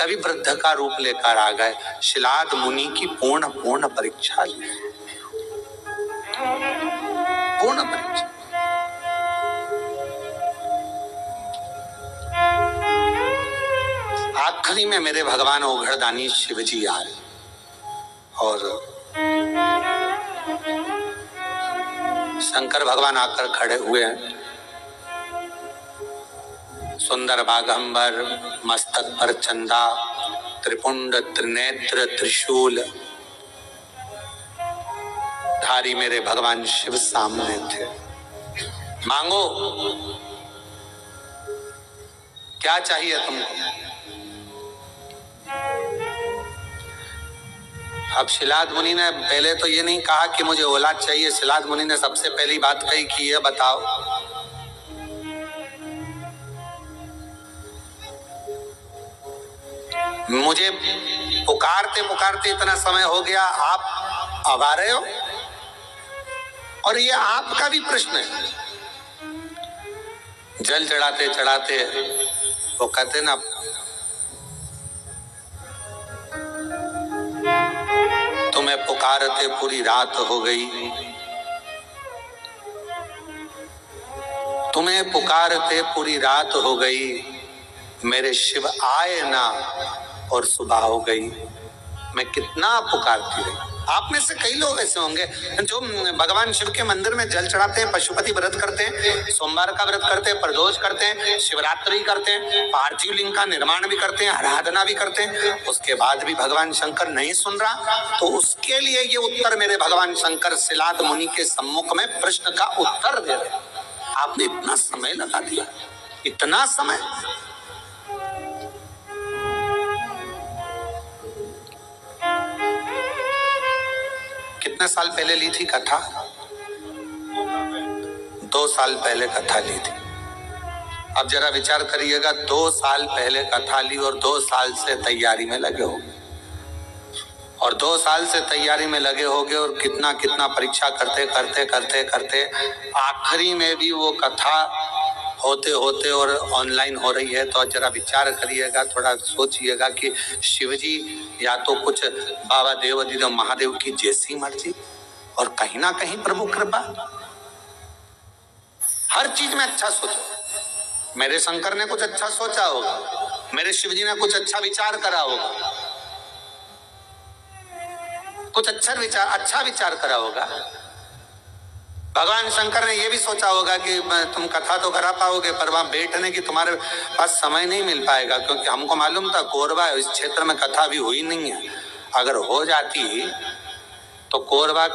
Speaker 1: कभी वृद्ध का रूप लेकर आ गए। शिलाद मुनि की पूर्ण परीक्षा ली, पूर्ण परीक्षा। आखिरी में मेरे भगवान ओघड़दानी शिव जी आए और शंकर भगवान आकर खड़े हुए हैं। सुंदर बागंबर, मस्तक पर चंदा, त्रिपुंड त्रिनेत्र त्रिशूल धारी मेरे भगवान शिव सामने थे। मांगो, क्या चाहिए तुमको? अब शिलाद मुनि ने पहले तो ये नहीं कहा कि मुझे औलाद चाहिए। शिलाद मुनि ने सबसे पहली बात कही कि ये बताओ, मुझे पुकारते पुकारते इतना समय हो गया, आप अब आ रहे हो? और ये आपका भी प्रश्न है। जल चढ़ाते चढ़ाते वो कहते ना, तुम्हें पुकारते पूरी रात हो गई, तुम्हें पुकारते पूरी रात हो गई, मेरे शिव आए ना और सुबह हो गई। मैं कितना पुकारती रही। आप में से कई लोग ऐसे होंगे जो भगवान शिव के मंदिर में जल चढ़ाते हैं, पशुपति व्रत करते हैं, सोमवार का व्रत करते हैं, प्रदोष करते हैं, शिवरात्रि करते हैं, पार्थिव लिंग का निर्माण भी करते हैं, आराधना भी करते हैं, उसके बाद भी भगवान शंकर नहीं सुन रहा। तो उसके लिए ये उत्तर मेरे भगवान शंकर शिलाद मुनि के सम्मुख में प्रश्न का उत्तर दे रहे। आपने इतना समय लगा दिया, इतना समय। कितने साल पहले ली थी कथा? 2 साल पहले कथा ली थी। अब जरा विचार करिएगा, 2 साल पहले कथा ली और 2 साल से तैयारी में लगे हो, और 2 साल से तैयारी में लगे होगे और कितना कितना परीक्षा करते करते करते करते आखिरी में भी वो कथा होते होते और ऑनलाइन हो रही है। तो जरा विचार करिएगा, थोड़ा सोचिएगा कि शिवजी या तो कुछ बाबा देव महादेव की जैसी मर्जी और कहीं ना कहीं प्रभु कृपा। हर चीज में अच्छा सोचो। मेरे शंकर ने कुछ अच्छा सोचा होगा, मेरे शिवजी ने कुछ अच्छा विचार करा होगा, कुछ अच्छा विचार करा होगा। भगवान शंकर ने यह भी सोचा होगा कि तुम कथा तो करा पाओगे, पर वहां बैठने की तुम्हारे पास समय नहीं मिल पाएगा, क्योंकि हमको मालूम था कोरबा इस क्षेत्र में कथा भी हुई नहीं है। अगर हो जाती तो कोरबा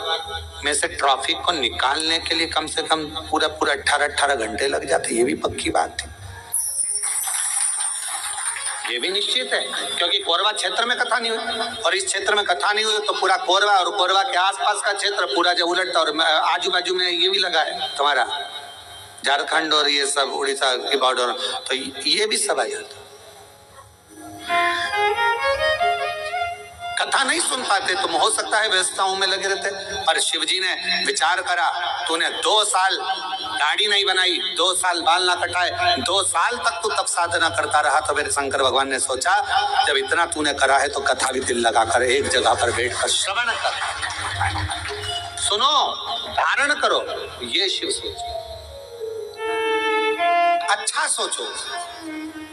Speaker 1: में से ट्रैफिक को निकालने के लिए कम से कम पूरा 18 घंटे लग जाते। ये भी पक्की बात थी, ये भी निश्चित है, क्योंकि कोरबा क्षेत्र में कथा नहीं हुई, और इस क्षेत्र में कथा नहीं हुई तो पूरा कोरबा और कोरबा के आसपास का क्षेत्र पूरा जो उलटता, और आजू बाजू में ये भी लगा है तुम्हारा झारखंड और ये सब उड़ीसा की बॉर्डर, तो ये भी सब आ जाता। कथा नहीं सुन पाते तो हो सकता है व्यवस्थाओं में लगे रहते। पर शिवजी ने विचार करा, तूने 2 साल दाढ़ी नहीं बनाई, 2 साल बाल ना कटाए, 2 साल तक तू तब साधना करता रहा। तो मेरे शंकर भगवान ने सोचा, जब इतना तूने करा है तो कथा भी दिल लगाकर एक जगह पर बैठकर श्रवण कर, सुनो, धारण करो। ये शिव सोचो, अच्छा सोचो।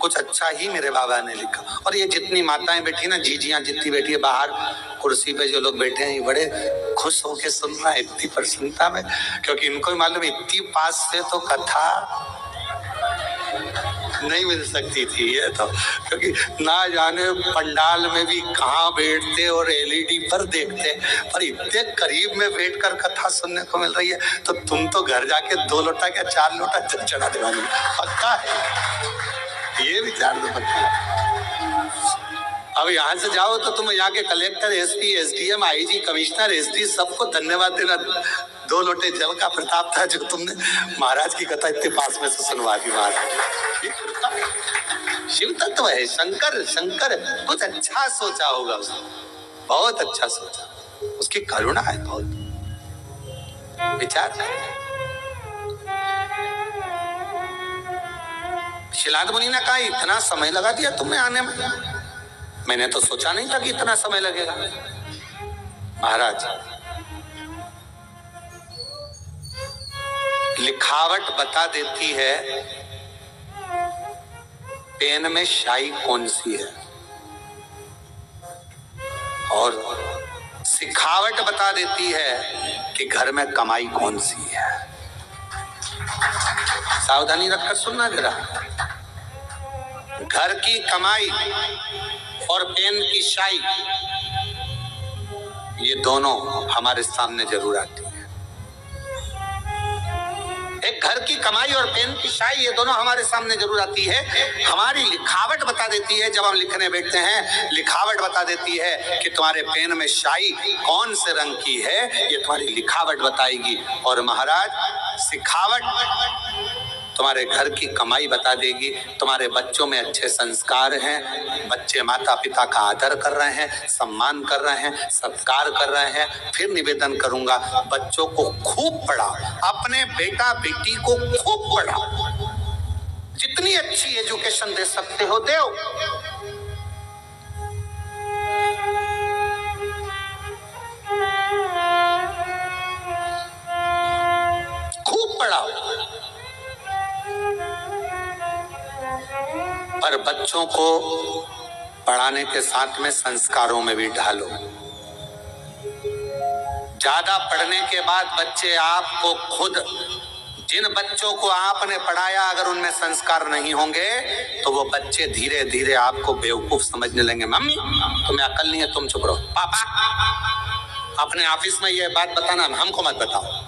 Speaker 1: कुछ अच्छा ही मेरे बाबा ने लिखा। और ये जितनी माताएं बैठी ना, जीजियां जितनी बैठी है बाहर कुर्सी पे, जो लोग बैठे हैं, ये बड़े खुश होके सुन रहा है इतनी प्रसन्नता में, क्योंकि इनको भी मालूम इतनी पास से तो कथा नहीं मिल सकती थी ये तो, क्योंकि ना जाने पंडाल में भी कहाँ बैठते और एलईडी पर देखते, पर इतने करीब में बैठकर कथा सुनने को मिल रही है। तो तुम तो घर जाके 2 लोटा क्या 4 लोटा जल चढ़ा देवानी पक्का है, ये विचार तो पक्का है। अब यहाँ से जाओ तो तुम यहाँ के collector, SP, SDM, IG, commissioner, SD सबको धन्यवाद देना। 2 लोटे जल का प्रताप था जो तुमने महाराज की कथा इतने पास में से सुनवा दी। महाराज शिव तत्व है, शंकर शंकर कुछ अच्छा सोचा होगा उसने, बहुत अच्छा सोचा, उसकी करुणा है बहुत। विचार शिलाद मुनि ने कहा इतना समय लगा दिया तुमने आने में, मैंने तो सोचा नहीं था कि इतना समय लगेगा। महाराज लिखावट बता देती है पेन में शाई कौन सी है, और सिखावट बता देती है कि घर में कमाई कौन सी है। सावधानी रखकर सुनना जरा। घर की कमाई और पेन की शाई, ये दोनों हमारे सामने जरूर आती है। एक घर की कमाई और पेन की शाई, ये दोनों हमारे सामने जरूर आती है। हमारी लिखावट बता देती है, जब हम लिखने बैठते हैं लिखावट बता देती है कि तुम्हारे पेन में शाई कौन से रंग की है, ये तुम्हारी लिखावट बताएगी। और महाराज सिखावट तुम्हारे घर की कमाई बता देगी। तुम्हारे बच्चों में अच्छे संस्कार हैं, बच्चे माता पिता का आदर कर रहे हैं, सम्मान कर रहे हैं, सत्कार कर रहे हैं। फिर निवेदन करूंगा, बच्चों को खूब पढ़ाओ, अपने बेटा बेटी को खूब पढ़ाओ, जितनी अच्छी एजुकेशन दे सकते हो दो। खूब पढ़ाओ, पर बच्चों को पढ़ाने के साथ में संस्कारों में भी ढालो। ज्यादा पढ़ने के बाद बच्चे आपको खुद, जिन बच्चों को आपने पढ़ाया अगर उनमें संस्कार नहीं होंगे तो वो बच्चे धीरे धीरे आपको बेवकूफ समझने लगेंगे। मम्मी तुम्हें अकल नहीं है, तुम चुप रहो। पापा अपने ऑफिस में ये बात बताना, हमको मत बताओ।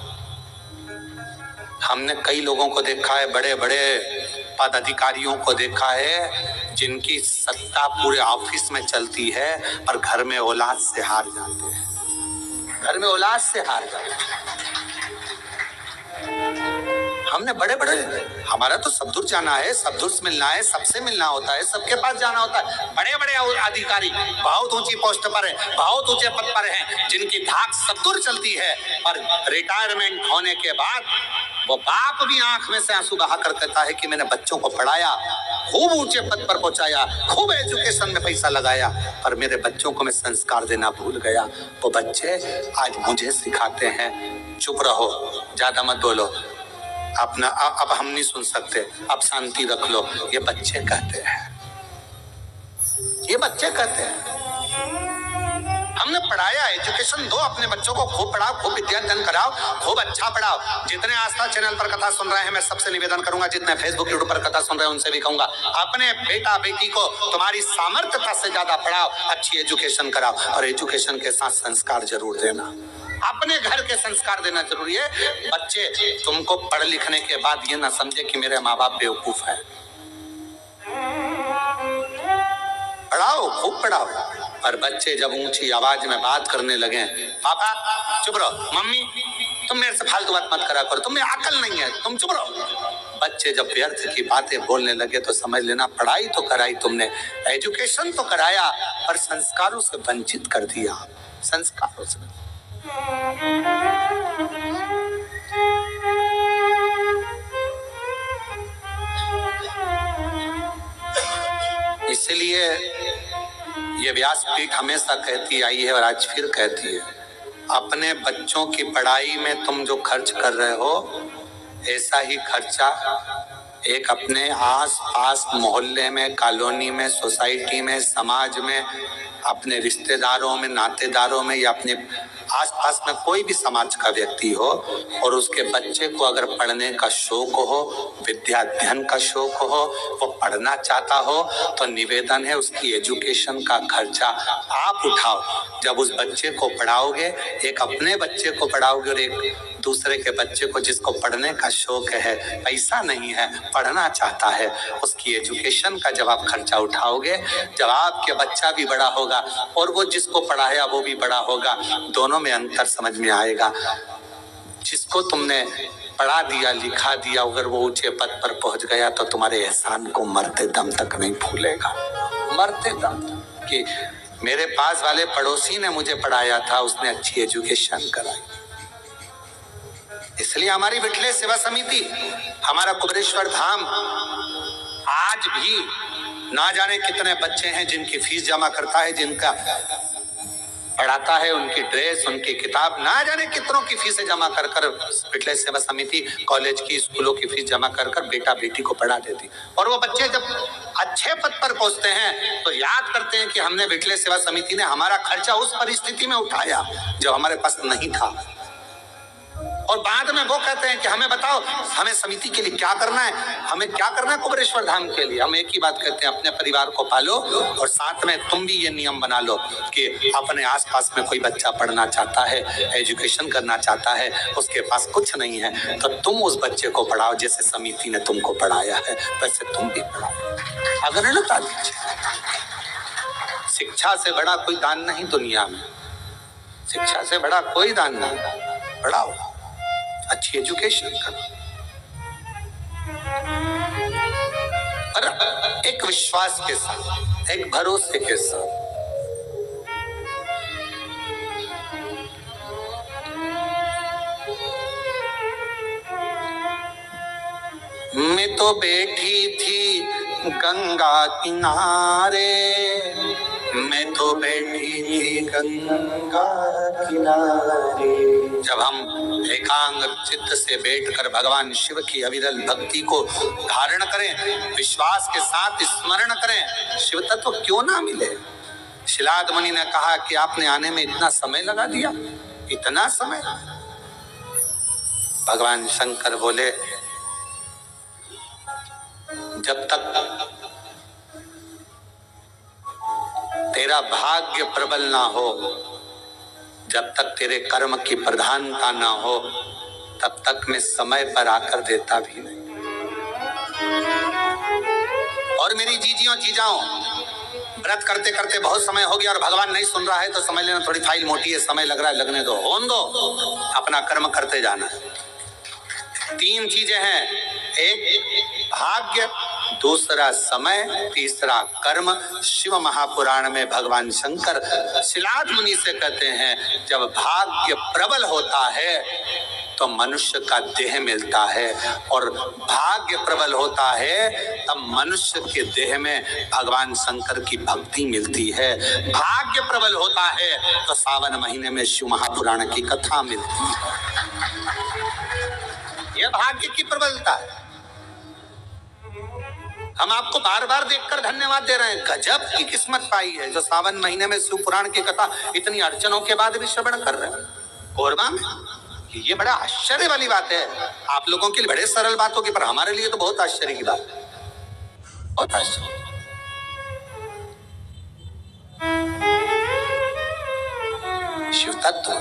Speaker 1: हमने कई लोगों को देखा है, बड़े बड़े पदाधिकारियों को देखा है, जिनकी सत्ता पूरे ऑफिस में चलती है पर घर में औलाद से हार जाते हैं, घर में औलाद से हार जाते हैं। हमने बड़े बड़े, हमारा तो सब दूर जाना है, सब दूर से मिलना है, सबसे मिलना होता है, सबके पास जाना होता है। बड़े बड़े अधिकारी बहुत ऊंची पोस्ट पर है, बहुत ऊंचे पद पर हैं, जिनकी धाक सब दूर चलती है, और रिटायरमेंट होने के बाद वो बाप भी आंख में से आंसू बहा कर कहता है कि मैंने बच्चों को पढ़ाया, खूब ऊंचे पद पर पहुंचाया, खूब एजुकेशन में पैसा लगाया, पर मेरे बच्चों को मैं संस्कार देना भूल गया। वो बच्चे आज मुझे सिखाते हैं चुप रहो, ज्यादा मत बोलो, अपना अब हम नहीं सुन सकते, अब शांति रख लो। ये बच्चे कहते हैं, ये बच्चे कहते हैं। हमने पढ़ाया, एजुकेशन दो अपने बच्चों को, खूब पढ़ाओ, खूब विद्यार्जन कराओ, खूब अच्छा पढ़ाओ। जितने आस्था चैनल पर कथा सुन रहे हैं, मैं सबसे निवेदन करूंगा, जितने फेसबुक यूट्यूब पर कथा सुन रहे हैं उनसे भी कहूंगा, अपने बेटा बेटी को तुम्हारी सामर्थ्यता से ज्यादा पढ़ाओ, अच्छी एजुकेशन कराओ, और एजुकेशन के साथ संस्कार जरूर देना। अपने घर के संस्कार देना जरूरी है। बच्चे तुमको पढ़ लिखने के बाद ये ना समझे कि मेरे माँ बाप बेवकूफ है। पढ़ाओ, खूब पढ़ाओ। और बच्चे जब ऊंची आवाज में बात करने लगे, पापा चुप रहो, मम्मी तुम मेरे से फालतू बात मत करा करो, तुम्हें अकल नहीं है, तुम चुप रहो। बच्चे जब व्यर्थ की बातें बोलने लगे तो समझ लेना पढ़ाई तो कराई तुमने, एजुकेशन तो कराया, पर संस्कारों से वंचित कर दिया। संस्कारों से इसलिए ये व्यासपीठ हमेशा कहती आई है और आज फिर कहती है, अपने बच्चों की पढ़ाई में तुम जो खर्च कर रहे हो, ऐसा ही खर्चा एक अपने आस पास मोहल्ले में, कॉलोनी में, सोसाइटी में, समाज में, अपने रिश्तेदारों में, नातेदारों में या अपने आसपास में कोई भी समाज का व्यक्ति हो और उसके बच्चे को अगर पढ़ने का शौक हो, विद्या अध्ययन का शौक हो, वो पढ़ना चाहता हो, तो निवेदन है उसकी एजुकेशन का खर्चा आप उठाओ। जब उस बच्चे को पढ़ाओगे, एक अपने बच्चे को पढ़ाओगे और एक दूसरे के बच्चे को जिसको पढ़ने का शौक है, पैसा नहीं है, पढ़ना चाहता है, उसकी एजुकेशन का जब आप खर्चा उठाओगे, जब आपके बच्चा भी बड़ा होगा और वो जिसको पढ़ाया वो भी बड़ा होगा, दोनों में अंतर समझ में आएगा। जिसको तुमने पढ़ा दिया, लिखा दिया, अगर वो ऊंचे पद पर पहुंच गया तो तुम्हारे एहसान को मरते दम तक नहीं भूलेगा। मरते दम तक कि मेरे पास वाले पड़ोसी ने मुझे पढ़ाया था, उसने अच्छी एजुकेशन कराई। इसलिए हमारी विठले सेवा समिति, हमारा कुबेरेश्वर धाम आज भी ना जाने कितने बच्चे हैं जिनकी फीस जमा करता है, जिनका पढ़ाता है, उनकी ड्रेस, उनकी किताब, ना जाने कितनों की फीसें जमा कर कर विठले सेवा समिति कॉलेज की, स्कूलों की फीस जमा कर कर बेटा बेटी को पढ़ा देती। और वो बच्चे जब अच्छे पद पर पहुंचते हैं तो याद करते हैं कि हमने विठले सेवा समिति ने हमारा खर्चा उस परिस्थिति में उठाया जब हमारे पास नहीं था। और बाद में वो कहते हैं कि हमें बताओ, हमें समिति के लिए क्या करना है, हमें क्या करना है कुबेरेश्वर धाम के लिए। हम एक ही बात कहते हैं, अपने परिवार को पालो और साथ में तुम भी ये नियम बना लो कि अपने आसपास में कोई बच्चा पढ़ना चाहता है, एजुकेशन करना चाहता है, उसके पास कुछ नहीं है, तो तुम उस बच्चे को पढ़ाओ जैसे समिति ने तुमको पढ़ाया है, वैसे तुम भी पढ़ाओ। अग्रणता दीजिए। शिक्षा से बड़ा कोई दान नहीं दुनिया में, शिक्षा से बड़ा कोई दान नहीं। पढ़ाओ, अच्छी एजुकेशन करो और एक विश्वास के साथ, एक भरोसे के साथ। मैं तो बैठी थी गंगा किनारे, मैं तो बैठी थी गंगा किनारे। जब हम एकांग चित्त से बैठकर भगवान शिव की अविरल भक्ति को धारण करें, विश्वास के साथ स्मरण करें, शिव तत्व क्यों ना मिले। शिलाद मुनि ने कहा कि आपने आने में इतना समय लगा दिया, इतना समय। भगवान शंकर बोले, जब तक तेरा भाग्य प्रबल ना हो, जब तक तेरे कर्म की प्रधानता ना हो, तब तक मैं समय पर आकर देता भी नहीं। और मेरी जीजियों जीजाओं, व्रत करते करते बहुत समय हो गया और भगवान नहीं सुन रहा है तो समझ लेना थोड़ी फाइल मोटी है, समय लग रहा है, लगने दो, होने दो, अपना कर्म करते जाना। 3 चीजें हैं, एक भाग्य, दूसरा समय, तीसरा कर्म। शिव महापुराण में भगवान शंकर शिलाद मुनि से कहते हैं, जब भाग्य प्रबल होता है तो मनुष्य का देह मिलता है, और भाग्य प्रबल होता है तब मनुष्य के देह में भगवान शंकर की भक्ति मिलती है। भाग्य प्रबल होता है तो सावन महीने में शिव महापुराण की कथा मिलती है। यह भाग्य की प्रबलता है। हम आपको बार बार देखकर धन्यवाद दे रहे हैं। गजब की किस्मत पाई है जो सावन महीने में शिव पुराण की कथा इतनी अड़चनों के बाद भी श्रवण कर रहे हैं कोरबा में। ये बड़ा आश्चर्य वाली बात है। आप लोगों के लिए बड़े सरल बात होगी, पर हमारे लिए तो बहुत आश्चर्य की बात है, बहुत आश्चर्य। शिव तत्व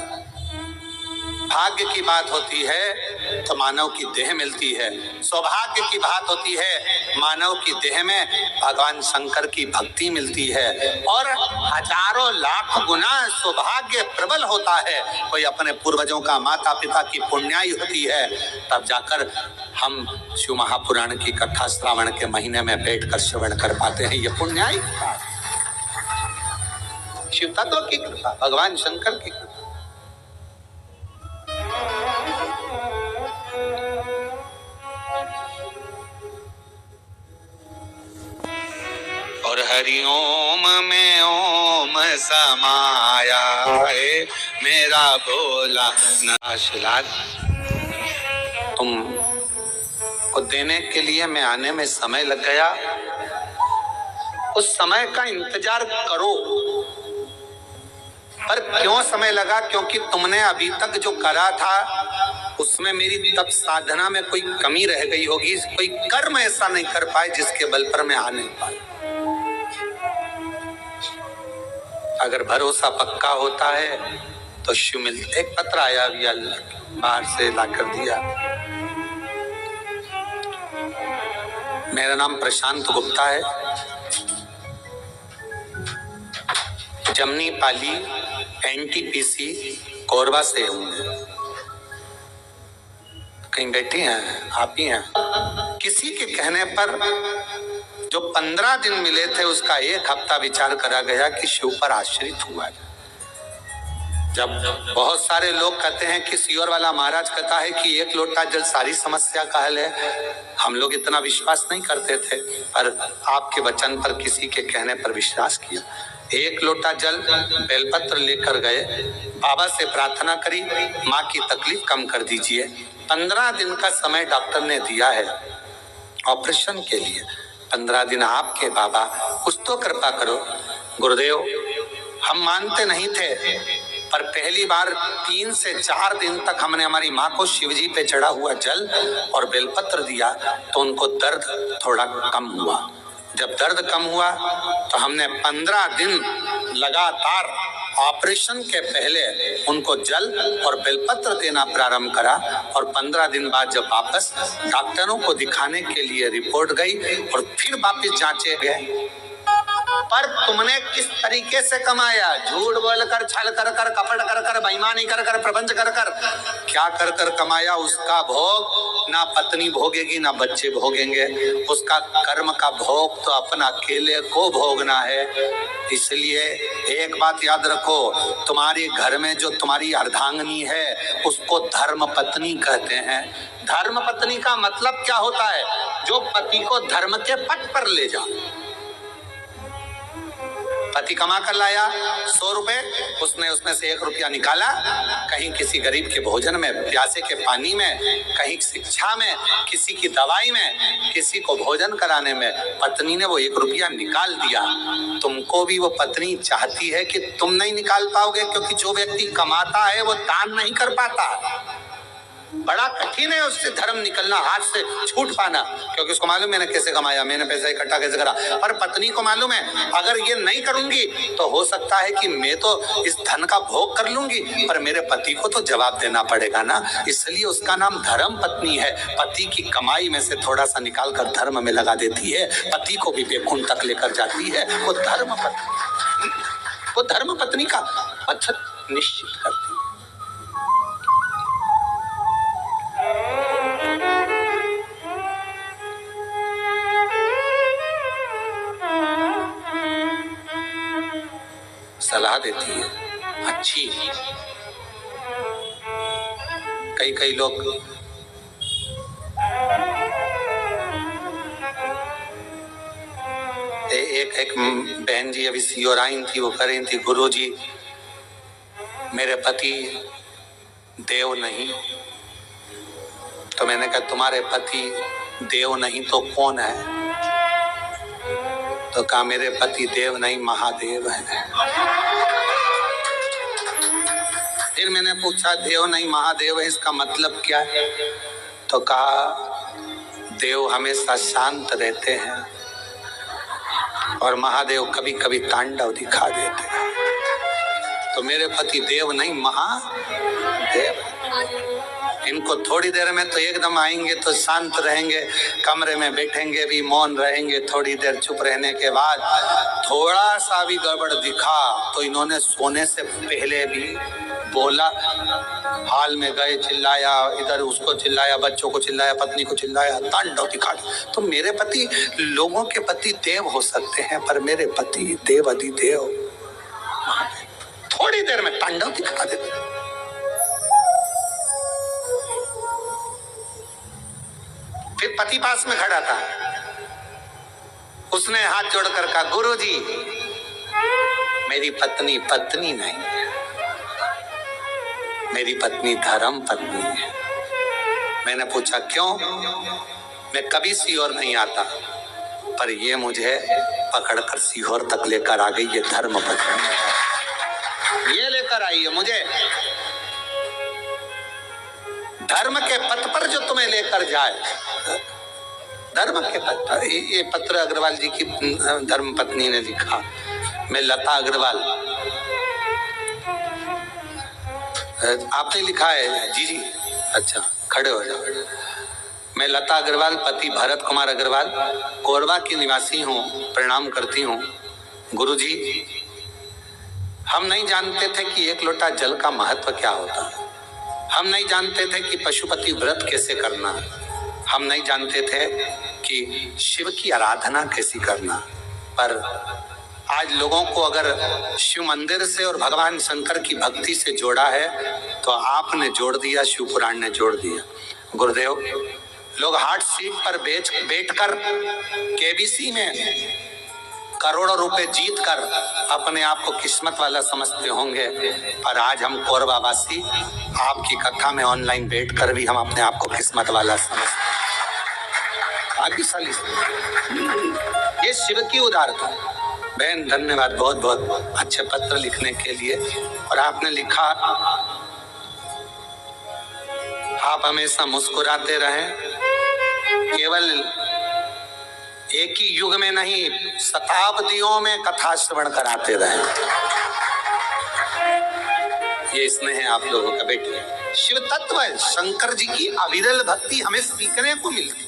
Speaker 1: भाग्य की बात होती है तो मानव की देह मिलती है, सौभाग्य की बात होती है मानव की देह में भगवान शंकर की भक्ति मिलती है, और हजारों लाख गुना सौभाग्य प्रबल होता है। कोई अपने पूर्वजों का, माता पिता की पुण्याई होती है, तब जाकर हम शिव महापुराण की कथा श्रावण के महीने में बैठकर श्रवण कर पाते हैं। ये पुण्याई शिव तत्व की कृपा, भगवान शंकर की कृपा। और हरिओम में ओम समाया है मेरा भोला नाशलाद। तुम वो देने के लिए मैं आने में समय लग गया। उस समय का इंतजार करो। पर क्यों समय लगा? क्योंकि तुमने अभी तक जो करा था उसमें मेरी तप साधना में कोई कमी रह गई होगी, कोई कर्म ऐसा नहीं कर पाए जिसके बल पर मैं आ नहीं पाया। अगर भरोसा पक्का होता है तो शिव मिलते। एक पत्र आया अभी बाहर से लाकर दिया। मेरा नाम प्रशांत गुप्ता है, जमनी पाली एनटीपीसी कोरबा से हूं मैं। कहीं बैठी हैं आप ही हैं? किसी के कहने पर जो 15 दिन मिले थे उसका एक हफ्ता विचार करा गया कि शिव पर आश्रित हुआ है। जब बहुत सारे लोग कहते हैं कि सियोर वाला महाराज कहता है कि एक लोटा जल सारी समस्या का हल है, हम लोग इतना विश्वास नहीं करते थे, पर आपके वचन पर किसी के कहने पर विश्वास किया। एक लोटा जल बेलपत्र लेकर गए, बाबा से प्रार्थना करी, माँ की तकलीफ कम कर दीजिए। 15 दिन का समय डॉक्टर ने दिया है ऑपरेशन के लिए। 15 दिन आपके बाबा, कुछ तो कृपा करो। गुरुदेव, हम मानते नहीं थे, पर पहली बार 3 से 4 दिन तक हमने हमारी माँ को शिवजी पे चढ़ा हुआ जल और बेलपत्र दिया तो उनको दर्द थोड़ा कम हुआ। जब दर्द कम हुआ तो हमने 15 दिन लगातार ऑपरेशन के पहले उनको जल और बेलपत्र देना प्रारंभ करा, और 15 दिन बाद जब वापस डॉक्टरों को दिखाने के लिए रिपोर्ट गई और फिर वापस जांचे गए। पर तुमने किस तरीके से कमाया? झूठ बोलकर, छल कर कर, कपट कर कर, बेईमानी कर कर, प्रपंच कर कर, क्या कर कर कमाया? उसका भोग ना पत्नी भोगेगी ना बच्चे भोगेंगे। उसका कर्म का भोग तो अपना अकेले को भोगना है। इसलिए एक बात याद रखो, तुम्हारे घर में जो तुम्हारी अर्धांगिनी है उसको धर्म पत्नी कहते हैं। धर्म पत्नी का मतलब क्या होता है? जो पति को धर्म के पथ पर ले जाए। पति कमा कर लाया 100 रुपए, उसने उसमें से 1 रुपया निकाला, कहीं किसी गरीब के भोजन में, प्यासे के पानी में, कहीं शिक्षा में, किसी की दवाई में, किसी को भोजन कराने में पत्नी ने वो 1 रुपया निकाल दिया। तुमको भी वो पत्नी चाहती है कि तुम नहीं निकाल पाओगे, क्योंकि जो व्यक्ति कमाता है वो दान नहीं कर पाता। बड़ा कठिन है उससे धर्म निकलना, हाथ से छूट पाना, क्योंकि उसको मालूम मैंने कैसे कमाया, मैंने पैसा इकट्ठा कैसे करा। पर पत्नी को मालूम है अगर ये नहीं करूंगी तो हो सकता है कि मैं तो इस धन का भोग कर लूंगी, पर मेरे पति को तो जवाब देना पड़ेगा ना। इसलिए उसका नाम धर्म पत्नी है। पति की कमाई में से थोड़ा सा निकाल कर धर्म में लगा देती है, पति को भी बेकुंठ तक लेकर जाती है। वो धर्म पत्नी, वो धर्म पत्नी का पथ निश्चित करती है। सलाह देती है अच्छी। कई लोग एक बहन जी अभी सियोर आई थी, वो कह रही थी गुरु जी मेरे पति देव नहीं। तो मैंने कहा तुम्हारे पति देव नहीं तो कौन है? तो कहा मेरे पति देव नहीं महादेव है। फिर मैंने पूछा देव नहीं महादेव है इसका मतलब क्या है? तो कहा देव हमेशा शांत रहते हैं और महादेव कभी कभी तांडव दिखा देते हैं। तो मेरे पति देव नहीं महादेव। इनको थोड़ी देर में तो एकदम आएंगे तो शांत रहेंगे, कमरे में बैठेंगे भी मौन रहेंगे, थोड़ी देर चुप रहने के बाद थोड़ा सा भी गड़बड़ दिखा तो इन्होंने सोने से पहले भी बोला, हाल में गए चिल्लाया, इधर उसको चिल्लाया, बच्चों को चिल्लाया, पत्नी को चिल्लाया, तांडव दिखा। तो मेरे पति, लोगों के पति देव हो सकते हैं पर मेरे पति देव अधिदेव, थोड़ी देर में तांडव दिखा देते। फिर पति पास में खड़ा था, उसने हाथ जोड़कर कहा गुरुजी मेरी पत्नी पत्नी नहीं है, मेरी पत्नी धर्म पत्नी है। मैंने पूछा क्यों? मैं कभी सीहोर नहीं आता, पर ये मुझे पकड़कर सीहोर तक लेकर आ गई। ये धर्म पत्नी ये लेकर आई है मुझे। धर्म के पथ पर जो तुम्हें लेकर जाए, धर्म के पथ पर। ये पत्र अग्रवाल जी की धर्म पत्नी ने लिखा। मैं लता अग्रवाल, आपने लिखा है? जी जी, अच्छा खड़े हो जाओ। मैं लता अग्रवाल, पति भरत कुमार अग्रवाल, कोरबा की निवासी हूँ, प्रणाम करती हूँ। गुरुजी, हम नहीं जानते थे कि एक लोटा जल का महत्व क्या होता है। हम नहीं जानते थे कि पशुपति व्रत कैसे करना। हम नहीं जानते थे कि शिव की आराधना कैसी करना। पर आज लोगों को अगर शिव मंदिर से और भगवान शंकर की भक्ति से जोड़ा है तो आपने जोड़ दिया, शिव पुराण ने जोड़ दिया। गुरुदेव, लोग हार्ट सीट पर बैठकर केबीसी में करोड़ों रुपए जीत कर अपने आप को किस्मत वाला समझते होंगे, पर आज हम कोरबा वासी आपकी कथा में ऑनलाइन बैठकर भी हम अपने आप को किस्मत वाला समझते हैं। भाग्यशाली, ये शिव की उदारता। बहन धन्यवाद बहुत बहुत अच्छे पत्र लिखने के लिए। और आपने लिखा, आप हमेशा मुस्कुराते रहें, केवल एक ही युग में नहीं शताब्दियों में कथा श्रवण कराते रहे। ये स्नेह है आप लोगों का। बेटे, शिव तत्व है, शंकर जी की अविरल भक्ति हमें सीखने को मिलती।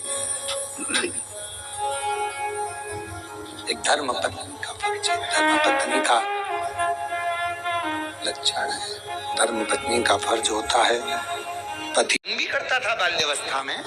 Speaker 1: एक धर्म पत्नी का परिचय, धर्म पत्नी का लक्षण है। धर्म पत्नी का फर्ज होता है, पति भी करता था बाल्यावस्था में।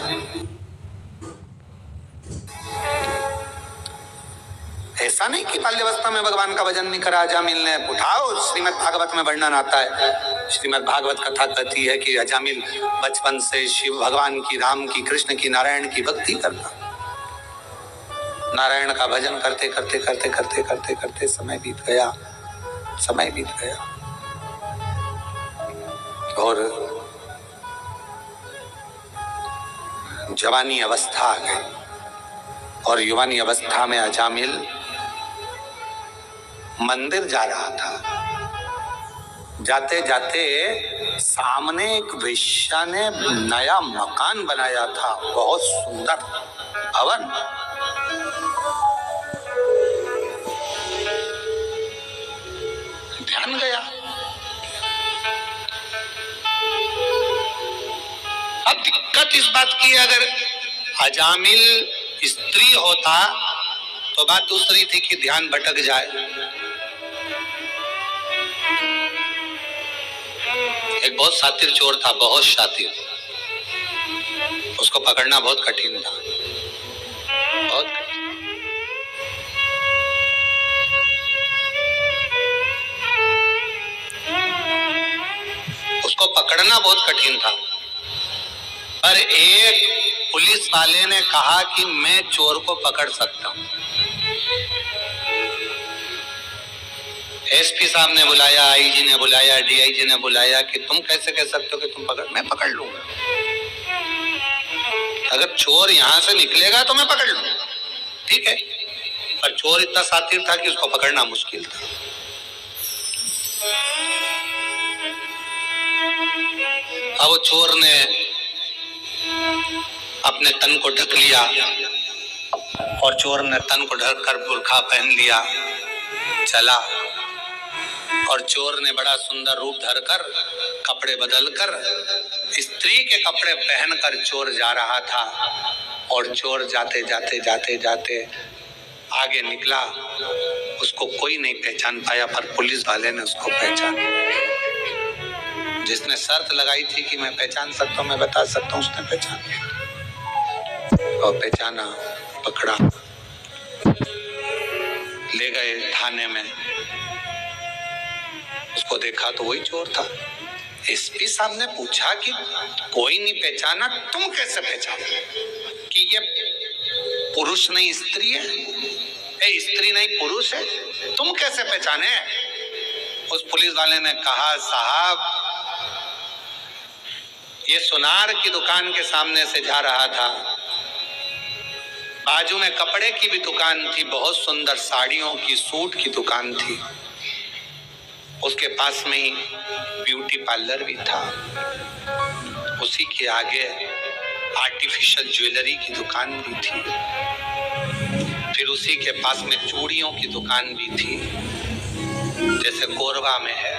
Speaker 1: ऐसा नहीं कि बाल्यावस्था में भगवान का भजन नहीं करा। अजामिल ने उठाओ, श्रीमद् भागवत में वर्णन आता है। श्रीमद् भागवत कथा कहती है कि अजामिल बचपन से शिव भगवान की, राम की, कृष्ण की, नारायण की भक्ति करता। नारायण का भजन करते करते करते करते करते करते समय बीत गया, समय बीत गया। और जवानी अवस्था आ गई। और युवानी अवस्था में अजामिल मंदिर जा रहा था। जाते जाते सामने एक वेश्या ने नया मकान बनाया था, बहुत सुंदर भवन। ध्यान गया। अब दिक्कत इस बात की, अगर अजामिल स्त्री होता तो बात दूसरी थी कि ध्यान भटक जाए। एक बहुत शातिर चोर था, बहुत शातिर। उसको पकड़ना बहुत कठिन था, बहुत कठिन। उसको पकड़ना बहुत कठिन था। पर एक पुलिस वाले ने कहा कि मैं चोर को पकड़ सकता हूं। एसपी साहब ने बुलाया, आईजी ने बुलाया, डीआईजी ने बुलाया कि तुम कैसे कह सकते हो कि तुम पकड़? मैं पकड़ लूंगा। अगर चोर यहां से निकलेगा तो मैं पकड़ लूंगा, ठीक है। पर चोर इतना शातिर था कि उसको पकड़ना मुश्किल था। अब वो चोर ने अपने तन को ढक लिया और चोर ने तन को ढककर बुर्खा पहन लिया, चला। और चोर ने बड़ा सुंदर रूप धरकर, कपड़े बदलकर, स्त्री के कपड़े पहनकर चोर जा रहा था। और चोर जाते जाते जाते जाते आगे निकला। उसको कोई नहीं पहचान पाया, पर पुलिस वाले ने उसको पहचाना। जिसने शर्त लगाई थी कि मैं पहचान सकता हूं, मैं बता सकता हूं, उसने पहचाना। और पहचाना, पकड़ा, ले गए थाने में। उसको देखा तो वही चोर था। एसपी साहब ने पूछा कि कोई नहीं पहचाना, तुम कैसे पहचाना कि ये पुरुष नहीं स्त्री है, स्त्री नहीं पुरुष है, तुम कैसे पहचाने? उस पुलिस वाले ने कहा, साहब ये सुनार की दुकान के सामने से जा रहा था, बाजू में कपड़े की भी दुकान थी, बहुत सुंदर साड़ियों की, सूट की दुकान थी। उसके पास में ही ब्यूटी पार्लर भी था। उसी के आगे आर्टिफिशियल ज्वेलरी की दुकान भी थी। फिर उसी के पास में चूड़ियों की दुकान भी थी, जैसे कोरबा में है।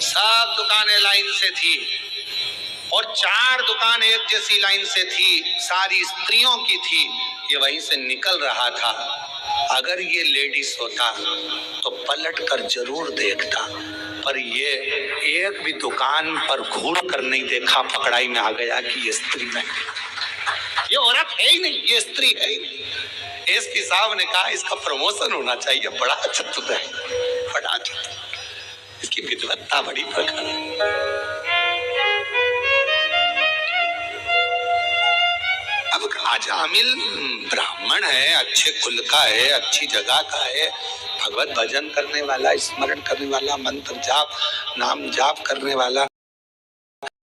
Speaker 1: सब दुकानें लाइन से थी और 4 दुकान एक जैसी लाइन से थी, सारी स्त्रियों की थी। ये वहीं से निकल रहा था। अगर ये लेडीज होता तो पलट कर जरूर देखता, पर ये एक भी दुकान पर घूर कर नहीं देखा। पकड़ाई में आ गया कि ये स्त्री नहीं, ये औरत है ही नहीं, ये स्त्री है ही नहीं। एसपी साहब ने कहा इसका प्रमोशन होना चाहिए, बड़ा चतुर है, बड़ा चतुर, इसकी विद्वत्ता बड़ी प्रखर है। अब अजामिल ब्राह्मण है, अच्छे कुल का है, अच्छी जगह का है, भगवत भजन करने वाला, स्मरण करने वाला, मंत्र जाप, नाम जाप करने वाला।